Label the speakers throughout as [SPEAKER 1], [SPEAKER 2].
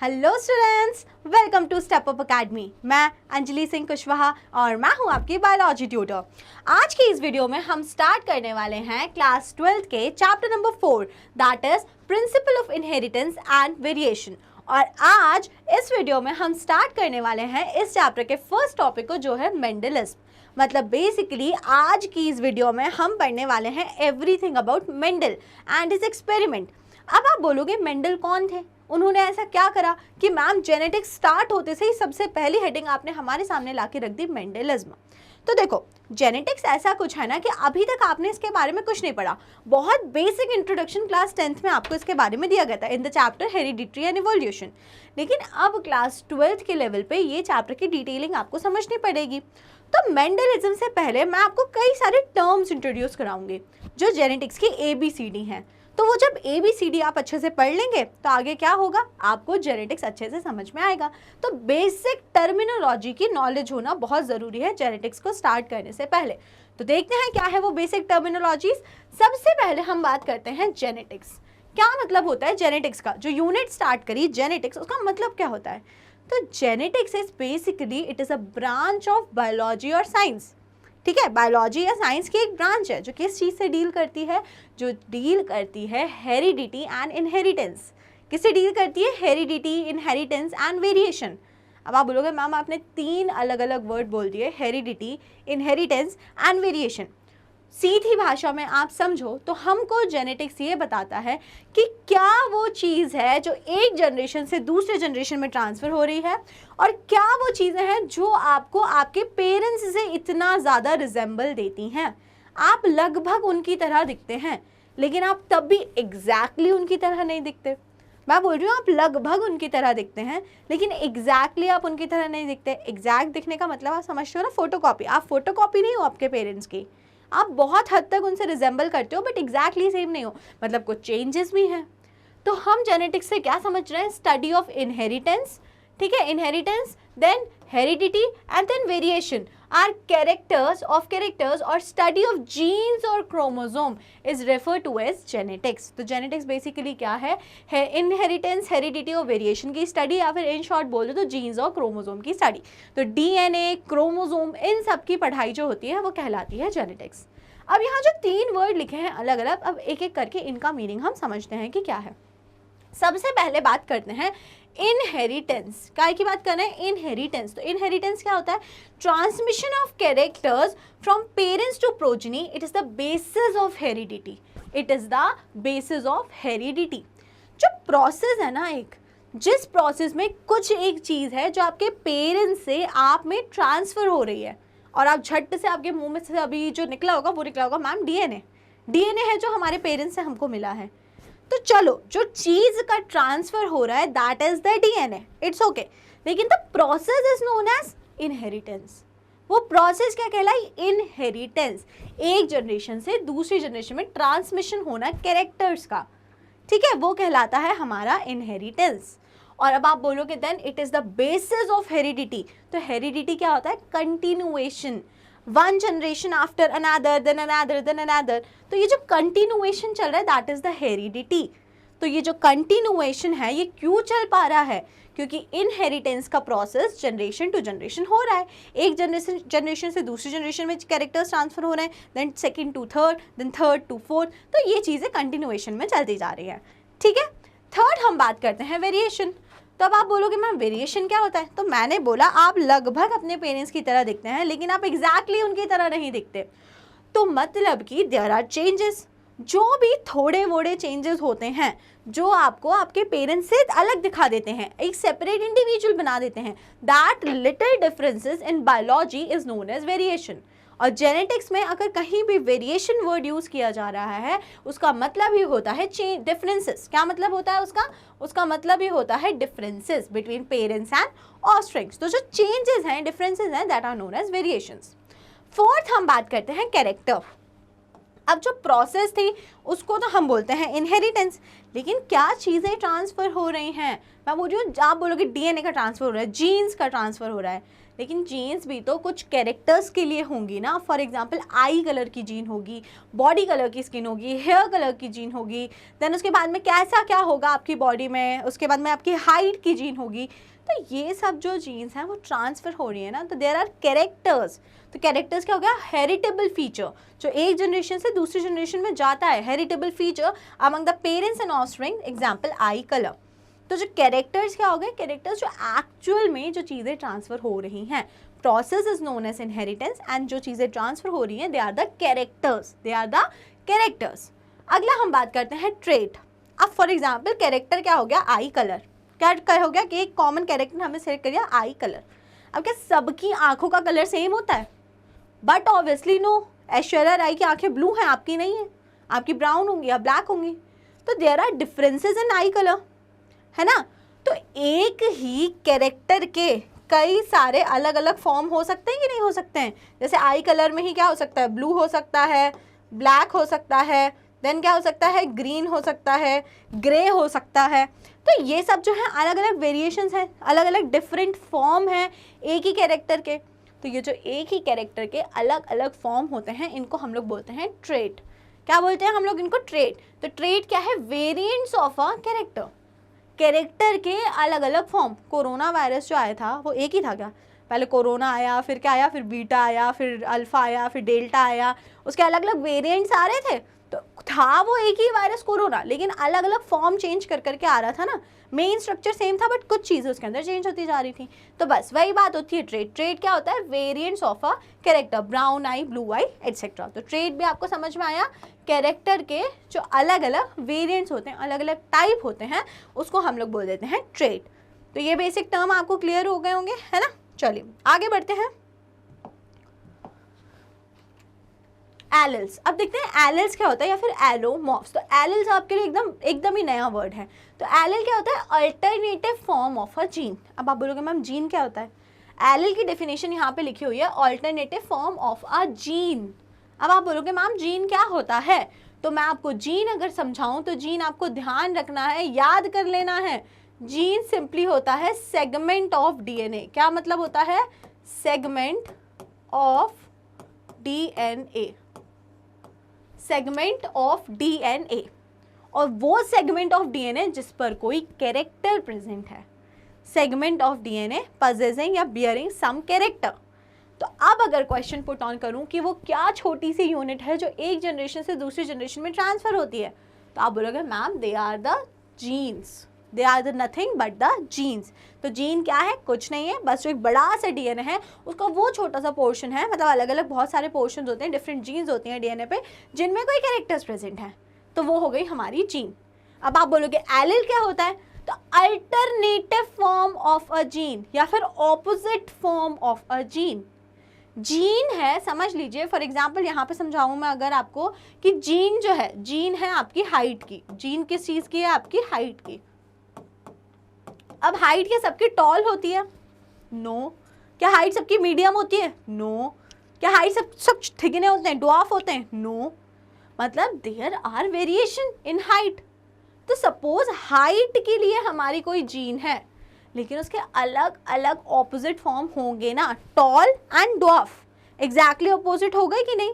[SPEAKER 1] Hello students, welcome to step up academy. मैं अंजलि सिंह कुशवाहा और मैं हूं आपकी बायोलॉजी ट्यूटर। आज की इस वीडियो में हम स्टार्ट करने वाले हैं क्लास 12 के chapter number 4 that is principle of inheritance and variation. और आज इस वीडियो में हम स्टार्ट करने वाले हैं इस चैप्टर के फर्स्ट टॉपिक को, जो है मेंडलिज्म। मतलब बेसिकली आज की इस वीडियो में हम पढ़ने वाले हैं everything about Mendel and his experiment. अब आप बोलोगे मेंडल कौन थे, उन्होंने ऐसा क्या करा कि मैम जेनेटिक्स स्टार्ट होते से ही सबसे पहली हेडिंग आपने हमारे सामने लाके रख दी मेंडलिज्म। तो देखो, जेनेटिक्स ऐसा कुछ है ना कि अभी तक आपने इसके बारे में कुछ नहीं पढ़ा। बहुत बेसिक इंट्रोडक्शन क्लास 10th में आपको इसके बारे में दिया गया था in the chapter hereditary and evolution. लेकिन अब क्लास 12th के लेवल पे ये चैप्टर की डिटेलिंग आपको समझनी पड़ेगी। तो मेंडलिज्म से पहले मैं आपको कई सारे टर्म्स इंट्रोड्यूस कराऊंगी जो जेनेटिक्स की ABCD हैं। तो वो जब ABCD आप अच्छे से पढ़ लेंगे तो आगे क्या होगा, आपको जेनेटिक्स अच्छे से समझ में आएगा। तो बेसिक टर्मिनोलॉजी की नॉलेज होना बहुत ज़रूरी है जेनेटिक्स को स्टार्ट करने से पहले। तो देखते हैं क्या है वो बेसिक टर्मिनोलॉजीज। सबसे पहले हम बात करते हैं जेनेटिक्स। क्या मतलब होता है जेनेटिक्स का? जो यूनिट स्टार्ट करी जेनेटिक्स, उसका मतलब क्या होता है? तो genetics is basically it is a branch of biology और साइंस। ठीक है, बायोलॉजी या साइंस की एक ब्रांच है जो किस चीज़ से डील करती है, जो डील करती है हेरिडिटी एंड इनहेरिटेंस। किससे डील करती है? Heredity, inheritance and variation. अब आप बोलोगे मैम आपने 3 अलग अलग वर्ड बोल दिए, हेरिडिटी, इनहेरिटेंस एंड वेरिएशन। सीधी भाषा में आप समझो तो हमको जेनेटिक्स ये बताता है कि क्या वो चीज़ है जो एक जनरेशन से दूसरे जनरेशन में ट्रांसफ़र हो रही है, और क्या वो चीज़ें हैं जो आपको आपके पेरेंट्स से इतना ज़्यादा रिजेंबल देती हैं। आप लगभग उनकी तरह दिखते हैं, लेकिन आप तब भी एग्जैक्टली उनकी तरह नहीं दिखते। मैं बोल रही हूँ आप लगभग उनकी तरह दिखते हैं, लेकिन एग्जैक्टली आप उनकी तरह नहीं दिखते। एग्जैक्ट दिखने का मतलब आप समझते हो ना, फोटोकॉपी। आप फोटोकॉपी नहीं हो आपके पेरेंट्स की, आप बहुत हद तक उनसे रिजेंबल करते हो, बट एग्जैक्टली सेम नहीं हो, मतलब कुछ चेंजेस भी हैं। तो हम जेनेटिक्स से क्या समझ रहे हैं? Study of inheritance. ठीक है, inheritance, then heredity and then variation are characters और स्टडी ऑफ जीन्स और chromosome is refer to as genetics. तो जेनेटिक्स बेसिकली क्या है? इनहेरिटेंस, हेरिडिटी और वेरिएशन की स्टडी, या फिर इन शॉर्ट बोल दो तो जीन्स और क्रोमोसोम की स्टडी। तो DNA, क्रोमोसोम, इन सब की पढ़ाई जो होती है वो कहलाती है जेनेटिक्स। अब यहाँ जो 3 वर्ड लिखे हैं अलग अलग, अब एक एक करके इनका मीनिंग हम समझते हैं कि क्या है। सबसे पहले बात करते हैं इनहेरिटेंस। काय की बात कर रहे हैं? इनहेरिटेंस। तो इनहेरिटेंस क्या होता है? Transmission of characters from parents to progeny. It is the basis of heredity. It is the basis of heredity. जो प्रोसेस है ना, एक जिस प्रोसेस में कुछ एक चीज़ है जो आपके पेरेंट्स से आप में ट्रांसफ़र हो रही है, और आप झट से आपके मुंह में से अभी जो निकला होगा वो निकला होगा मैम DNA है जो हमारे पेरेंट्स से हमको मिला है। तो चलो, जो चीज़ का ट्रांसफ़र हो रहा है that is the DNA, it's okay. लेकिन the process is known as inheritance. वो प्रोसेस क्या कहलाई? इनहेरिटेंस। एक जनरेशन से दूसरी जनरेशन में ट्रांसमिशन होना कैरेक्टर्स का, ठीक है, वो कहलाता है हमारा इनहेरिटेंस। और अब आप बोलोगे then it is the basis of heredity. तो हेरिडिटी क्या होता है? Continuation, one generation after another, then another, then another. तो ये जो कंटिन्यूएशन चल रहा है दैट इज द हेरिडिटी। तो ये जो कंटिन्यूएशन है ये क्यों चल पा रहा है? क्योंकि इनहेरिटेंस का प्रोसेस जनरेशन टू जनरेशन हो रहा है। एक जनरेशन से दूसरी जनरेशन में कैरेक्टर्स ट्रांसफर हो रहे हैं, then second to third, then third to fourth. तो ये चीज़ें कंटिन्यूएशन में चलती जा रही है। ठीक है, थर्ड हम बात करते हैं वेरिएशन। तो अब आप बोलोगे मैम वेरिएशन क्या होता है? तो मैंने बोला आप लगभग अपने पेरेंट्स की तरह दिखते हैं, लेकिन आप एग्जैक्टली उनकी तरह नहीं दिखते। तो मतलब कि देयर आर चेंजेस। जो भी थोड़े वोड़े चेंजेस होते हैं जो आपको आपके पेरेंट्स से अलग दिखा देते हैं, एक सेपरेट इंडिविजुअल बना देते हैं, that little differences in biology is known as variation. और जेनेटिक्स में अगर कहीं भी वेरिएशन वर्ड यूज़ किया जा रहा है, उसका मतलब ही होता है डिफरेंसेस। क्या मतलब होता है उसका? उसका मतलब ही होता है differences between parents and offsprings. तो जो चेंजेस हैं, डिफरेंसेस हैं, that are known as variations. Fourth हम बात करते हैं कैरेक्टर। अब जो प्रोसेस थी उसको तो हम बोलते हैं इनहेरिटेंस, लेकिन क्या चीज़ें ट्रांसफ़र हो रही हैं? मैं बोल रही हूँ, आप बोलोगे डीएनए का ट्रांसफ़र हो रहा है, जीन्स का ट्रांसफ़र हो रहा है, लेकिन जीन्स भी तो कुछ कैरेक्टर्स के लिए होंगी ना। फॉर एग्जांपल आई कलर की जीन होगी, बॉडी कलर की स्किन होगी, हेयर कलर की जीन होगी, देन उसके बाद में कैसा क्या होगा आपकी बॉडी में, उसके बाद में आपकी हाइट की जीन होगी। तो ये सब जो जीन्स हैं वो ट्रांसफ़र हो रही है ना, तो देयर आर कैरेक्टर्स। तो कैरेक्टर्स क्या हो गया? हेरिटेबल फीचर, जो एक जनरेशन से दूसरी जनरेशन में जाता है, heritable feature among the parents and offspring, example I colour. तो जो कैरेक्टर्स क्या हो गए? कैरेक्टर्स जो एक्चुअल में जो चीज़ें ट्रांसफ़र हो रही हैं, process is known as inheritance, and जो चीज़ें ट्रांसफ़र हो रही हैं they are the characters, they are the characters. अगला हम बात करते हैं ट्रेट। अब फॉर एग्जाम्पल कैरेक्टर क्या हो गया? आई कलर। क्या हो गया कि एक कॉमन कैरेक्टर हमने सेलेक्ट कर दिया, आई कलर। अब क्या सबकी आंखों का कलर सेम होता है? But obviously no. Aishwarya Rai की आंखें ब्लू हैं, आपकी नहीं है, आपकी ब्राउन होंगी या ब्लैक होंगी। तो there are differences in eye colour, है ना। तो एक ही कैरेक्टर के कई सारे अलग अलग फॉर्म हो सकते हैं कि नहीं हो सकते हैं? जैसे आई कलर में ही क्या हो सकता है? ब्लू हो सकता है, ब्लैक हो सकता है, देन क्या हो सकता है? ग्रीन हो सकता है, ग्रे हो सकता है। तो ये सब जो है अलग अलग वेरिएशंस हैं, अलग अलग डिफरेंट फॉर्म हैं एक ही कैरेक्टर के। तो ये जो एक ही कैरेक्टर के अलग अलग फॉर्म होते हैं, इनको हम लोग बोलते हैं ट्रेट। क्या बोलते हैं हम लोग इनको? ट्रेट। तो ट्रेट क्या है? Variants of a character, character के अलग अलग फॉर्म। कोरोना वायरस जो आया था वो एक ही था क्या? पहले कोरोना आया, फिर क्या आया? फिर बीटा आया, फिर अल्फा आया, फिर डेल्टा आया, उसके अलग अलग वेरिएंट्स आ रहे थे। तो था वो एक ही वायरस कोरोना, लेकिन अलग अलग फॉर्म चेंज कर करके आ रहा था ना। मेन स्ट्रक्चर सेम था, बट कुछ चीज़ें उसके अंदर चेंज होती जा रही थी। तो बस वही बात होती है ट्रेट। ट्रेट क्या होता है? Variants of a character, brown I, blue I, etcetera. तो ट्रेट भी आपको समझ में आया, कैरेक्टर के जो अलग अलग वेरिएंट्स होते हैं, अलग अलग टाइप होते हैं, उसको हम लोग बोल देते हैं ट्रेट। तो ये बेसिक टर्म आपको क्लियर हो गए होंगे, है ना। चलिए आगे बढ़ते हैं। एलिल्स। अब देखते हैं एलिल्स क्या होता है, या फिर एलोमॉर्फ्स। तो एलिल्स आपके लिए एकदम ही नया वर्ड है। तो एलिल क्या होता है? Alternative form of a gene. अब आप बोलोगे मैम जीन क्या होता है? एलिल की डेफिनेशन यहाँ पे लिखी हुई है, alternative form of a gene. अब आप बोलोगे मैम जीन क्या होता है? तो मैं आपको जीन अगर समझाऊं तो जीन आपको ध्यान रखना है, याद कर लेना है। जीन सिंपली होता है सेगमेंट ऑफ डीएनए। क्या मतलब होता है? Segment of DNA, segment of DNA. और वो सेगमेंट ऑफ डीएनए जिस पर कोई कैरेक्टर प्रेजेंट है, सेगमेंट ऑफ डीएनए पजेसिंग या बियरिंग सम कैरेक्टर। तो अब अगर क्वेश्चन पुट ऑन करूं कि वो क्या छोटी सी यूनिट है जो एक जनरेशन से दूसरी जनरेशन में ट्रांसफर होती है, तो आप बोलोगे ma'am they are the genes, they are the nothing but the genes. तो जीन क्या है? कुछ नहीं है, बस जो एक बड़ा सा डीएनए है उसका वो छोटा सा पोर्शन है। मतलब अलग अलग बहुत सारे पोर्शन होते हैं, डिफरेंट जीन्स होती हैं डीएनए पे, जिनमें कोई कैरेक्टर्स प्रेजेंट है, तो वो हो गई हमारी जीन। अब आप बोलोगे एलिल क्या होता है? तो alternative form of a gene या फिर opposite form of a gene. Gene है, समझ लीजिए, फॉर एग्जाम्पल यहाँ पे समझाऊँ मैं अगर आपको कि जीन जो है, जीन है आपकी हाइट की। जीन किस चीज़ की है? आपकी हाइट की। अब हाइट क्या सबकी टॉल होती है? नो। क्या हाइट सबकी मीडियम होती है? नो। क्या हाइट सब थिकने होते हैं, ड्वार्फ होते हैं? नो। मतलब there are variation in height. तो सपोज हाइट के लिए हमारी कोई जीन है, लेकिन उसके अलग अलग ऑपोजिट फॉर्म होंगे ना, toll and dwarf, exactly opposite हो गए कि नहीं?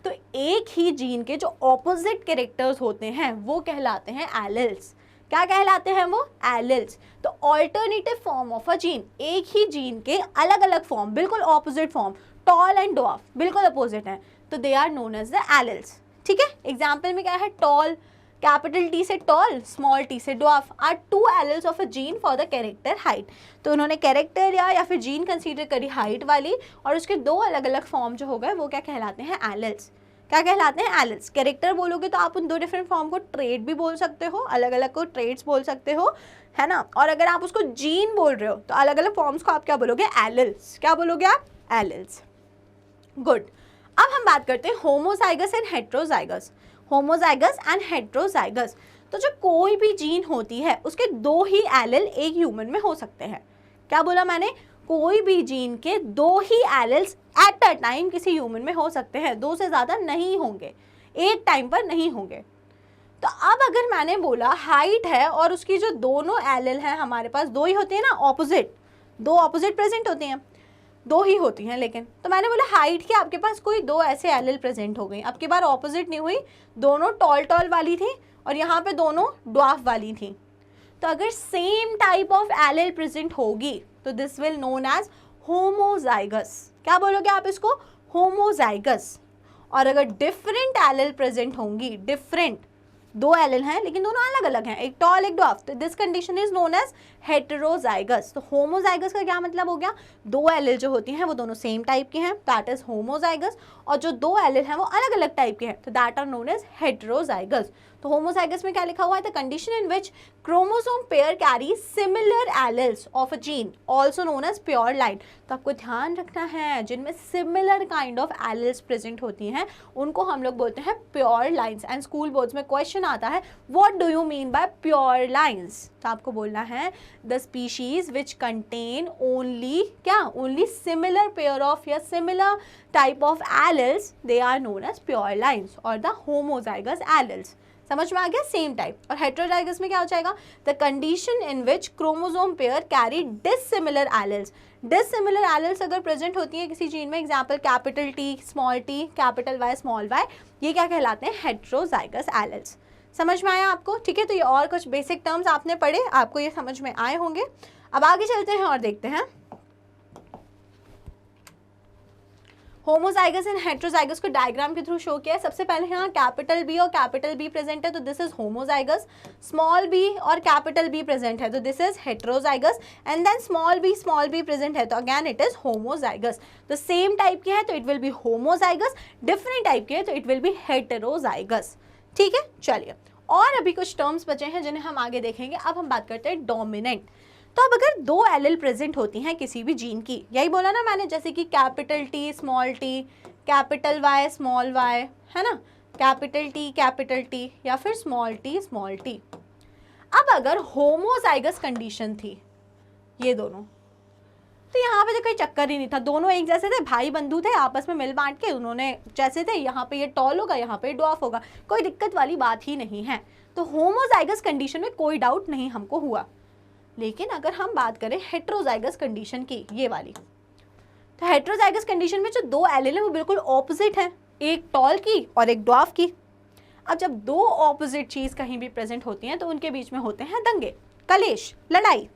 [SPEAKER 1] तो एक ही जीन के जो ऑपोजिट कैरेक्टर्स होते हैं वो कहलाते हैं एलिल्स। क्या कहलाते हैं वो? एलिल्स। तो alternative form of a gene, एक ही जीन के अलग अलग फॉर्म, बिल्कुल opposite form, tall and dwarf बिल्कुल अपोजिट है, तो they are known as the alleles. ठीक है, एग्जाम्पल में क्या है? टॉल, कैपिटल टी से टॉल, स्मॉल टी से dwarf, are two alleles of a gene for the character height. तो उन्होंने कैरेक्टर या फिर जीन कंसीडर करी हाइट वाली, और उसके दो अलग अलग फॉर्म जो हो गए वो क्या कहलाते हैं? एलिल्स। क्या कहलाते हैं? एलिल्स। कैरेक्टर बोलोगे तो आप उन दो डिफरेंट फॉर्म को ट्रेट भी बोल सकते हो, अलग अलग को ट्रेट्स बोल सकते हो, है ना। और अगर आप उसको जीन बोल रहे हो तो अलग अलग फॉर्म्स को आप क्या बोलोगे? एलिल्स। क्या बोलोगे आप? एलिल्स। गुड। अब हम बात करते हैं homozygous and heterozygous. Homozygous and heterozygous. तो जो कोई भी जीन होती है उसके दो ही एलिल एक ह्यूमन में हो सकते हैं। क्या बोला मैंने? कोई भी जीन के दो ही एलिल्स एट अ टाइम किसी ह्यूमन में हो सकते हैं, दो से ज़्यादा नहीं होंगे, एक टाइम पर नहीं होंगे। तो अब अगर मैंने बोला हाइट है और उसकी जो दोनों एलिल हैं, हमारे पास दो ही होते हैं ना, ऑपोजिट, दो ऑपोजिट प्रेजेंट होती हैं, दो ही होती हैं लेकिन, तो मैंने बोला हाइट की आपके पास कोई दो ऐसे एलिल प्रेजेंट हो गई। अब की बार ऑपोजिट नहीं हुई, दोनों टॉल टॉल वाली थी और यहाँ पे दोनों ड्वार्फ वाली थी। तो अगर same type of allele present होगी तो this will known as homozygous. क्या बोलोगे आप इसको? होमोजाइगस। और अगर डिफरेंट एलिल प्रेजेंट होंगी, डिफरेंट, दो एलिल हैं लेकिन दोनों अलग अलग हैं, एक टॉल एक ड्वार्फ, तो this condition is known as heterozygous. तो होमोजाइगस का क्या मतलब हो गया? दो एलिल जो होती हैं वो दोनों सेम टाइप की हैं, दैट इज होमोजाइगस, और जो दो एलिल हैं वो अलग अलग टाइप के हैं, तो that are known as heterozygous. तो होमोजाइगस में क्या लिखा हुआ है? The condition in which chromosome pair carry similar alleles of a gene also known as pure line. तो आपको ध्यान रखना है, जिनमें similar kind of alleles present होती हैं उनको हम लोग बोलते हैं pure lines. And school boards में क्वेश्चन आता है what do you mean by pure lines? तो आपको बोलना है the species which contain only क्या? ओनली सिमिलर पेयर ऑफ या similar type of alleles, they are known as pure lines और द होमोजाइगस एलिल्स। समझ में आ गया? Same type. और हेटेरोजाइगस में क्या हो जाएगा? The condition in which chromosome pair carry dissimilar alleles. Dissimilar alleles अगर प्रेजेंट होती है किसी जीन में, example capital T small T, capital Y small Y, ये क्या कहलाते हैं? Heterozygous alleles. समझ में आया आपको? ठीक है, तो ये और कुछ बेसिक टर्म्स आपने पढ़े, आपको ये समझ में आए होंगे। अब आगे चलते हैं और देखते हैं होमोजाइगस एंड हेटेरोजाइगस को डायग्राम के थ्रू शो किया है। सबसे पहले यहाँ कैपिटल बी और कैपिटल बी प्रेजेंट है तो this is homozygous, small B और कैपिटल बी प्रेजेंट है तो this is heterozygous, and then small B present है तो अगेन इट इज होमोजाइगस। तो सेम टाइप की है तो it will be homozygous, different type की है तो इट विल बी हेटेरोजाइगस। ठीक है, चलिए और अभी कुछ टर्म्स बचे हैं जिन्हें हम आगे देखेंगे। अब हम बात करते हैं डोमिनेंट। तो अब अगर दो एलिल प्रेजेंट होती हैं किसी भी जीन की, यही बोला ना मैंने, जैसे कि capital T small T, capital Y small Y, है ना, कैपिटल टी या फिर स्मॉल टी। अब अगर होमोजाइगस कंडीशन थी ये दोनों, तो यहाँ पे तो कोई चक्कर ही नहीं था, दोनों एक जैसे थे, भाई बंधु थे, आपस में मिल बांट के उन्होंने जैसे थे, यहाँ पे ये टॉल होगा यहाँ पे ड्वार्फ होगा, कोई दिक्कत वाली बात ही नहीं है। तो होमोजाइगस कंडीशन में कोई डाउट नहीं हमको हुआ। लेकिन अगर हम बात करें हेटेरोजाइगस कंडीशन की, ये वाली, तो हेटेरोजाइगस कंडीशन में जो दो एलिल हैं वो बिल्कुल ऑपोजिट हैं, एक टॉल की और एक ड्वार्फ की। अब जब दो ऑपोजिट चीज़ कहीं भी प्रेजेंट होती हैं तो उनके बीच में होते हैं दंगे, कलेश, लड़ाई।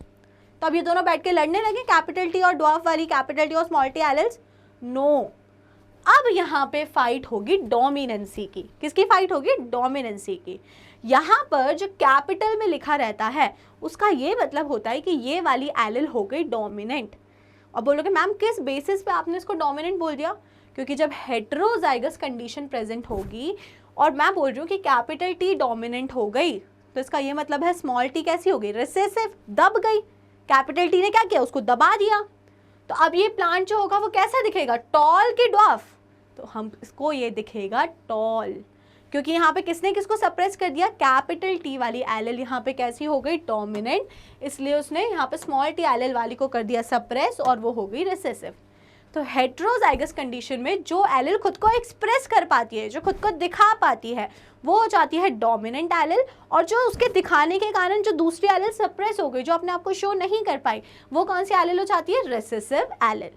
[SPEAKER 1] तो अब ये दोनों बैठ के लड़ने लगे, कैपिटल टी और ड्वार्फ वाली, कैपिटल टी और स्मॉल टी एलिल्स। नो, अब यहाँ पे फाइट होगी डोमिनेंसी की। किसकी फाइट होगी? डोमिनेंसी की। यहाँ पर जो कैपिटल में लिखा रहता है उसका ये मतलब होता है कि ये वाली एलिल हो गई डोमिनेंट। और बोलोगे मैम किस बेसिस पे आपने इसको डोमिनेंट बोल दिया? क्योंकि जब हेटेरोजाइगस कंडीशन प्रेजेंट होगी और मैं बोल रही हूँ कि कैपिटल टी डोमिनेंट हो गई, तो इसका ये मतलब है स्मॉल टी कैसी हो गई? रिसेसिव, दब गई। कैपिटल टी ने क्या किया? उसको दबा दिया। तो अब ये प्लांट जो होगा वो कैसा दिखेगा? टॉल की ड्वार्फ? तो हम इसको ये दिखेगा टॉल, क्योंकि यहाँ पे किसने किसको सप्रेस कर दिया? कैपिटल टी वाली एलिल यहाँ पे कैसी हो गई? डोमिनेंट, इसलिए उसने यहाँ पे स्मॉल टी एलिल वाली को कर दिया सप्रेस और वो हो गई रिसेसिव। तो हेटेरोजाइगस कंडीशन में जो एलिल खुद को एक्सप्रेस कर पाती है, जो खुद को दिखा पाती है, वो हो जाती है डोमिनेंट एलिल, और जो उसके दिखाने के कारण जो दूसरी एलिल सप्रेस हो गई, जो अपने आप को शो नहीं कर पाई, वो कौन सी एलिल हो जाती है? Recessive allele.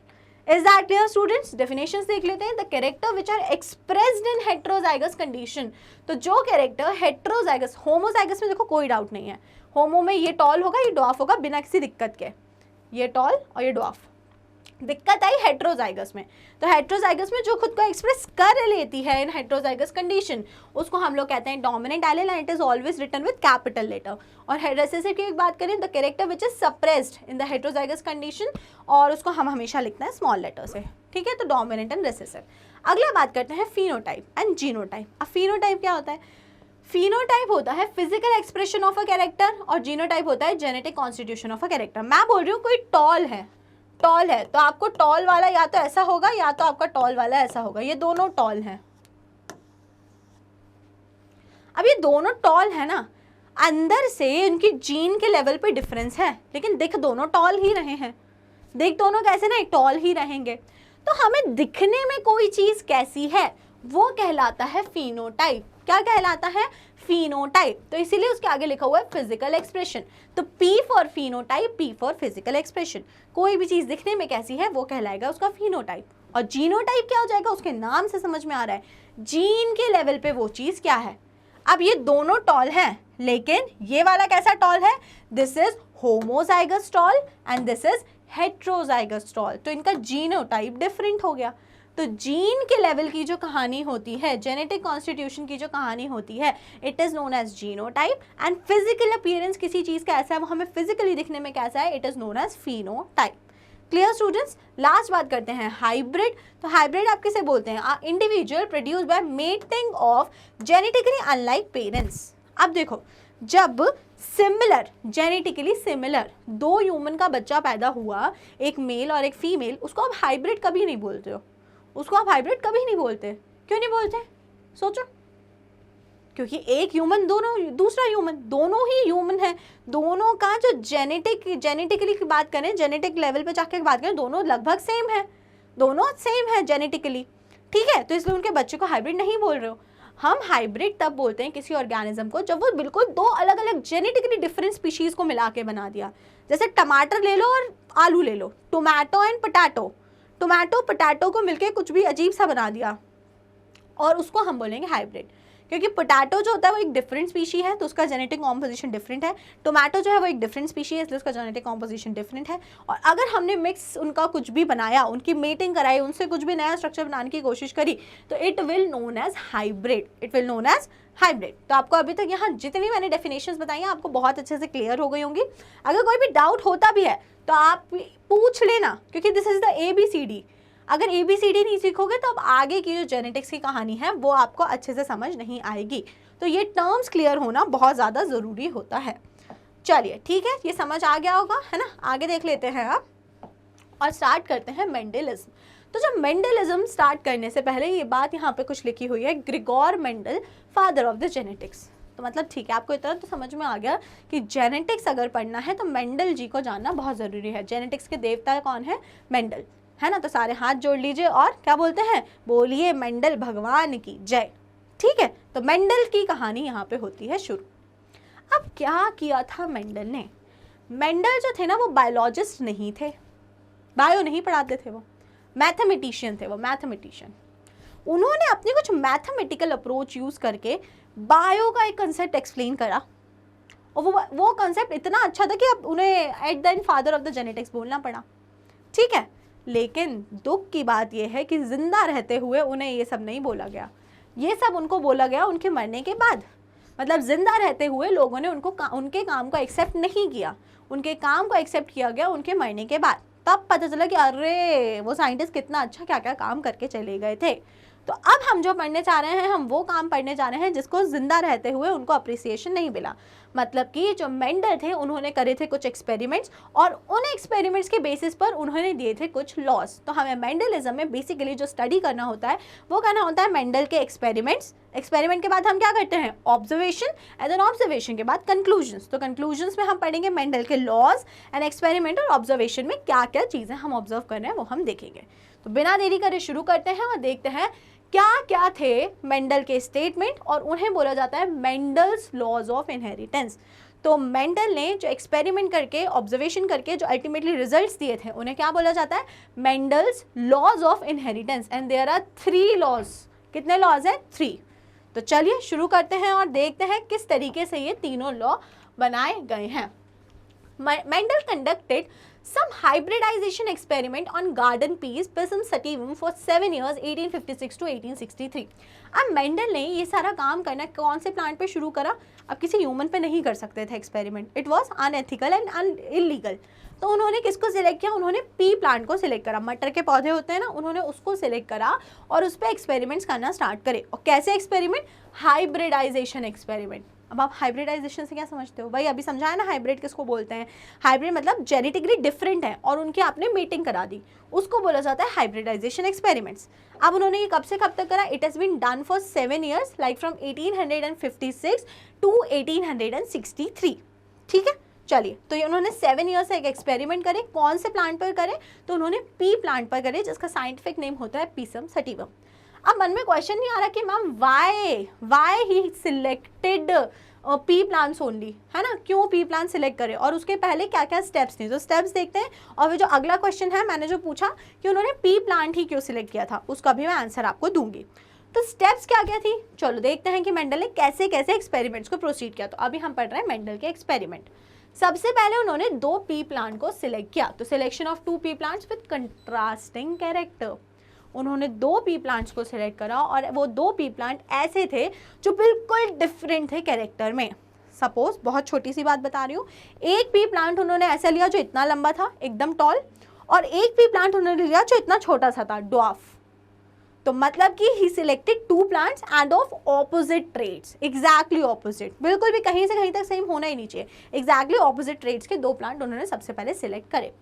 [SPEAKER 1] Is that clear students? Definitions देख लेते हैं। The character which are expressed in heterozygous condition, तो जो कैरेक्टर हेटेरोजाइगस, होमोजाइगस में देखो कोई डाउट नहीं है, होमो में ये टॉल होगा ये ड्वार्फ होगा बिना किसी दिक्कत के, ये टॉल और ये ड्वार्फ। दिक्कत आई हेटेरोजाइगस में, तो हेटेरोजाइगस में जो खुद को एक्सप्रेस कर लेती है इन हेटेरोजाइगस कंडीशन, उसको हम लोग कहते हैं dominant allele and it is always written with capital letter. और रिसेसिव की एक बात करें, the character which is suppressed in the heterozygous condition, और उसको हम हमेशा लिखते हैं स्मॉल लेटर से। ठीक है, तो डोमिनेंट एंड रिसेसिव। अगला बात करते हैं फिनोटाइप एंड जीनोटाइप। अब फिनोटाइप क्या होता है? फिनोटाइप होता है physical expression of a character और जीनोटाइप होता है genetic constitution of a character. मैं बोल रही हूँ कोई टॉल है तो आपको टॉल वाला या तो ऐसा होगा या तो आपका टॉल वाला ऐसा होगा, ये दोनों टॉल हैं। अब ये दोनों टॉल है ना, अंदर से उनकी जीन के लेवल पे डिफरेंस है, लेकिन दिख दोनों टॉल ही रहे हैं। दिख दोनों कैसे ना, टॉल ही रहेंगे। तो हमें दिखने में कोई चीज कैसी है वो कहलाता है फिनोटाइप। क्या कहलाता है? phenotype, तो इसीलिए उसके आगे लिखा हुआ है physical expression। तो P for phenotype, P for physical expression। कोई भी चीज़ दिखने में कैसी है वो कहलाएगा उसका phenotype। और जीनोटाइप क्या हो जाएगा, उसके नाम से समझ में आ रहा है, जीन के लेवल पे वो चीज़ क्या है। अब ये दोनों टॉल हैं, लेकिन ये वाला कैसा टॉल है, this is homozygous tall and this is heterozygous tall. तो इनका जीनोटाइप डिफरेंट हो गया। तो जीन के लेवल की जो कहानी होती है, जेनेटिक कॉन्स्टिट्यूशन की जो कहानी होती है, it is known as genotype. And physical appearance किसी चीज़ का ऐसा है, वो हमें फिजिकली दिखने में कैसा है, it is known as phenotype. Clear students. Last बात करते हैं हाइब्रिड। तो हाइब्रिड आप किसे बोलते हैं, individual produce by mating of genetically unlike parents. अब देखो, जब सिमिलर, जेनेटिकली सिमिलर दो ह्यूमन का बच्चा पैदा हुआ, एक मेल और एक फीमेल, उसको आप हाइब्रिड कभी नहीं बोलते हो, उसको आप हाइब्रिड कभी नहीं बोलते। क्यों नहीं बोलते, सोचो। क्योंकि एक ह्यूमन, दोनों, दूसरा ह्यूमन, दोनों ही ह्यूमन है, दोनों का जो जेनेटिकली की बात करें, जेनेटिक लेवल पे जाके बात करें, दोनों लगभग सेम है, दोनों सेम है जेनेटिकली, ठीक है। तो इसलिए उनके बच्चे को हाइब्रिड नहीं बोल रहे हो। हम हाइब्रिड तब बोलते हैं किसी ऑर्गेनिज्म को जब वो बिल्कुल दो अलग अलग जेनेटिकली डिफरेंट स्पीशीज को मिला के बना दिया। जैसे टमाटर ले लो और आलू ले लो, tomato and potato, tomato potato को मिलके कुछ भी अजीब सा बना दिया, और उसको हम बोलेंगे हाइब्रिड। क्योंकि पोटैटो जो होता है वो एक डिफरेंट स्पीशी है, तो उसका जेनेटिक कॉम्पोजिशन डिफरेंट है। टोमेटो जो है वो एक डिफरेंट स्पीशी है, इसलिए उसका जेनेटिक कॉम्पोजिशन डिफरेंट है। और अगर हमने मिक्स उनका कुछ भी बनाया, उनकी मेटिंग कराई, उनसे कुछ भी नया स्ट्रक्चर बनाने की कोशिश करी, तो it will known as hybrid, it will known as hybrid. तो आपको अभी तक यहाँ जितनी मैंने डेफिनेशंस बताई हैं आपको बहुत अच्छे से क्लियर हो गई होंगी। अगर कोई भी डाउट होता भी है तो आप पूछ लेना, क्योंकि दिस इज द ABCD। अगर ABCD नहीं सीखोगे तो अब आगे की जो जेनेटिक्स की कहानी है वो आपको अच्छे से समझ नहीं आएगी। तो ये टर्म्स क्लियर होना बहुत ज़्यादा ज़रूरी होता है। चलिए ठीक है, ये समझ आ गया होगा, है ना। आगे देख लेते हैं अब और स्टार्ट करते हैं मेंडलिज्म। तो जब मेंडलिज्म स्टार्ट करने से पहले ये बात यहाँ पे कुछ लिखी हुई है, Grigor Mendel, father of the genetics. तो मतलब ठीक है, आपको इतना तो समझ में आ गया कि जेनेटिक्स अगर पढ़ना है तो मेंडल जी को जानना बहुत ज़रूरी है। जेनेटिक्स के देवता कौन है, मेंडल, है ना। तो सारे हाथ जोड़ लीजिए और क्या बोलते हैं, बोलिए मेंडल भगवान की जय। ठीक है, तो मेंडल की कहानी यहाँ पे होती है शुरू। अब क्या किया था मेंडल ने, मेंडल जो थे ना वो बायोलॉजिस्ट नहीं थे, बायो नहीं पढ़ाते थे, वो मैथमेटिशियन थे, वो मैथमेटिशियन। उन्होंने अपने कुछ मैथमेटिकल अप्रोच यूज़ करके बायो का एक कंसेप्ट एक्सप्लेन करा, और वो कंसेप्ट इतना अच्छा था कि अब उन्हें at the end father of the genetics बोलना पड़ा। ठीक है, लेकिन दुख की बात यह है कि जिंदा रहते हुए उन्हें ये सब नहीं बोला गया, ये सब उनको बोला गया उनके मरने के बाद। मतलब जिंदा रहते हुए लोगों ने उनके काम को एक्सेप्ट नहीं किया, उनके काम को एक्सेप्ट किया गया उनके मरने के बाद। तब पता चला कि अरे वो साइंटिस्ट कितना अच्छा क्या क्या काम करके चले गए थे। तो अब हम जो पढ़ने चाह रहे हैं, हम वो काम पढ़ने जा रहे हैं जिसको जिंदा रहते हुए उनको अप्रिसिएशन नहीं मिला। मतलब कि जो मेंडल थे उन्होंने करे थे कुछ एक्सपेरिमेंट्स, और उन एक्सपेरिमेंट्स के बेसिस पर उन्होंने दिए थे कुछ लॉज। तो हमें मेंडलिज्म में बेसिकली जो स्टडी करना होता है वो करना होता है मेंडल के एक्सपेरिमेंट्स। एक्सपेरिमेंट के बाद हम क्या करते हैं, ऑब्जर्वेशन, एंड देन ऑब्जर्वेशन के बाद कंक्लूजन्स। तो कंक्लूजन्स में हम पढ़ेंगे मेंडल के लॉज एंड एक्सपेरिमेंट, और ऑब्जर्वेशन में क्या क्या चीज़ें हम ऑब्जर्व कर रहे हैं वो हम देखेंगे। तो बिना देरी करे शुरू करते हैं और देखते हैं क्या क्या थे मेंडल के स्टेटमेंट, और उन्हें बोला जाता है मेंडल्स लॉज ऑफ इनहेरिटेंस। तो मेंडल ने जो एक्सपेरिमेंट करके, ऑब्जर्वेशन करके जो अल्टीमेटली रिजल्ट्स दिए थे उन्हें क्या बोला जाता है, Mendel's laws of inheritance. And there are 3 laws. कितने लॉज हैं, 3। तो चलिए शुरू करते हैं और देखते हैं किस तरीके से ये तीनों लॉ बनाए गए हैं। Mendel conducted some hybridization experiment on garden peas Pisum sativum for 7 years 1856 to 1863। अब मेंडल ने ये सारा काम करना कौन से प्लांट पे शुरू करा, अब किसी ह्यूमन पे नहीं कर सकते थे experiment, it was unethical and illegal. तो उन्होंने किसको सिलेक्ट किया, उन्होंने पी प्लांट को सिलेक्ट करा, मटर के पौधे होते हैं ना, उन्होंने उसको सिलेक्ट करा और उस पर एक्सपेरिमेंट्स करना स्टार्ट करे। और कैसे एक्सपेरिमेंट, हाइब्रिडाइजेशन एक्सपेरिमेंट। अब आप हाइब्रिडाइजेशन से क्या समझते हो, भाई अभी समझाया ना हाइब्रिड किसको बोलते हैं। हाइब्रिड मतलब जेनेटिकली डिफरेंट है और उनकी आपने मीटिंग करा दी, उसको बोला जाता है हाइब्रिडाइजेशन एक्सपेरिमेंट्स। अब उन्होंने ये कब से कब तक करा, it has been done for 7 years, like from 1856 to 1863। ठीक है, चलिए, तो ये उन्होंने 7 years से एक एक्सपेरिमेंट करे। कौन से प्लांट पर करे, तो उन्होंने पी प्लांट पर करे जिसका साइंटिफिक नेम होता है पीसम सटिवम। अब मन में क्वेश्चन नहीं आ रहा कि ma'am why he selected P plants only, है ना, क्यों पी प्लांट सिलेक्ट करें और उसके पहले क्या क्या स्टेप्स थे, तो स्टेप्स देखते हैं। और वो जो अगला क्वेश्चन है मैंने जो पूछा कि उन्होंने पी प्लांट ही क्यों सिलेक्ट किया था, उसका भी मैं आंसर आपको दूंगी। तो स्टेप्स क्या क्या थी, चलो देखते हैं कि मेंडल ने कैसे कैसे एक्सपेरिमेंट्स को प्रोसीड किया। तो अभी हम पढ़ रहे हैं मेंडल के एक्सपेरिमेंट। सबसे पहले उन्होंने 2 पी प्लांट को सिलेक्ट किया, तो selection of 2 P plants with contrasting character. उन्होंने 2 पी प्लांट्स को सिलेक्ट करा और वो 2 पी प्लांट ऐसे थे जो बिल्कुल डिफरेंट थे कैरेक्टर में। सपोज बहुत छोटी सी बात बता रही हूँ, एक पी प्लांट उन्होंने ऐसा लिया जो इतना लंबा था, एकदम टॉल, और एक पी प्लांट उन्होंने लिया जो इतना छोटा सा था, ड्वार्फ। तो मतलब कि he selected 2 plants and of opposite traits, exactly opposite, बिल्कुल भी कहीं से कहीं तक सेम होना ही नहीं चाहिए, एग्जैक्टली ऑपोजिट ट्रेड्स के 2 प्लांट उन्होंने सबसे पहले सिलेक्ट करे।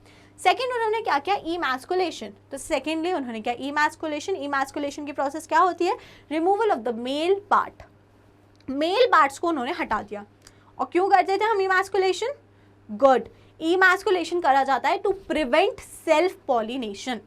[SPEAKER 1] सेकेंड उन्होंने क्या किया, इमैस्कुलेशन। तो सेकेंडली उन्होंने क्या, इमैस्कुलेशन। इमैस्कुलेशन की प्रोसेस क्या होती है, removal of the male part, male parts को उन्होंने हटा दिया। और क्यों करते थे हम इमैस्कुलेशन, गुड, इमैस्कुलेशन करा जाता है to prevent self pollination,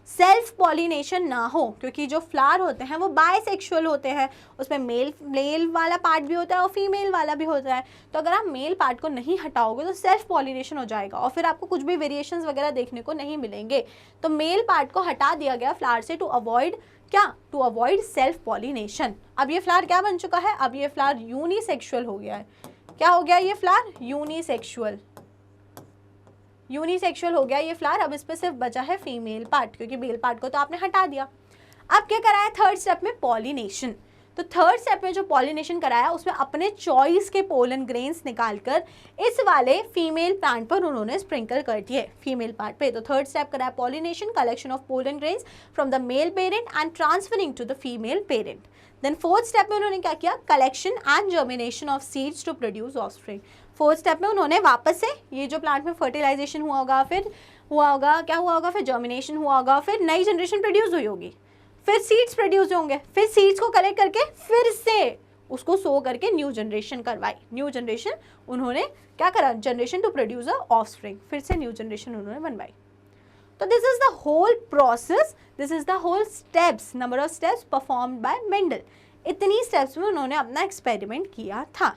[SPEAKER 1] self pollination ना हो, क्योंकि जो फ्लावर होते हैं वो बायसेक्सुअल होते हैं, उसमें मेल वाला पार्ट भी होता है और फीमेल वाला भी होता है। तो अगर आप मेल पार्ट को नहीं हटाओगे तो सेल्फ पॉलिनेशन हो जाएगा और फिर आपको कुछ भी वेरिएशंस वगैरह देखने को नहीं मिलेंगे। तो मेल पार्ट को हटा दिया गया फ्लावर से टू अवॉइड क्या, टू अवॉइड सेल्फ पॉलिनेशन। अब ये फ्लावर क्या बन चुका है, अब ये फ्लावर यूनिसेक्सुअल हो गया है। क्या हो गया ये फ्लावर, यूनिसेक्सुअल, यूनिसेक्सुअल हो गया ये फ्लावर। अब इस पे सिर्फ बचा है फीमेल पार्ट, क्योंकि मेल पार्ट को तो आपने हटा दिया। अब क्या कराया थर्ड स्टेप में, पॉलिनेशन। तो थर्ड स्टेप में जो पॉलिनेशन कराया उसमें अपने चॉइस के पोलन ग्रेन्स निकालकर इस वाले फीमेल प्लांट पर उन्होंने स्प्रिंकल कर दिए, फीमेल पार्ट पे। तो थर्ड स्टेप कराया pollination, collection of pollen grains from the male parent and transferring to the female parent. Then fourth step में उन्होंने क्या किया, collection and germination of seeds to produce offspring. Fourth step में उन्होंने वापस से ये जो प्लांट में फर्टिलाइजेशन हुआ होगा, फिर हुआ होगा, क्या हुआ होगा, फिर जर्मिनेशन हुआ होगा, फिर नई जनरेशन प्रोड्यूस हुई होगी, फिर सीड्स प्रोड्यूस होंगे, फिर सीड्स को कलेक्ट करके फिर से उसको सो करके न्यू जनरेशन करवाई। न्यू जनरेशन उन्होंने क्या करा, generation to produce a offspring, फिर से न्यू जनरेशन उन्होंने बनवाई। तो this is the whole process, this is the whole steps, number of steps performed by Mendel. इतनी स्टेप्स में उन्होंने अपना एक्सपेरिमेंट किया था।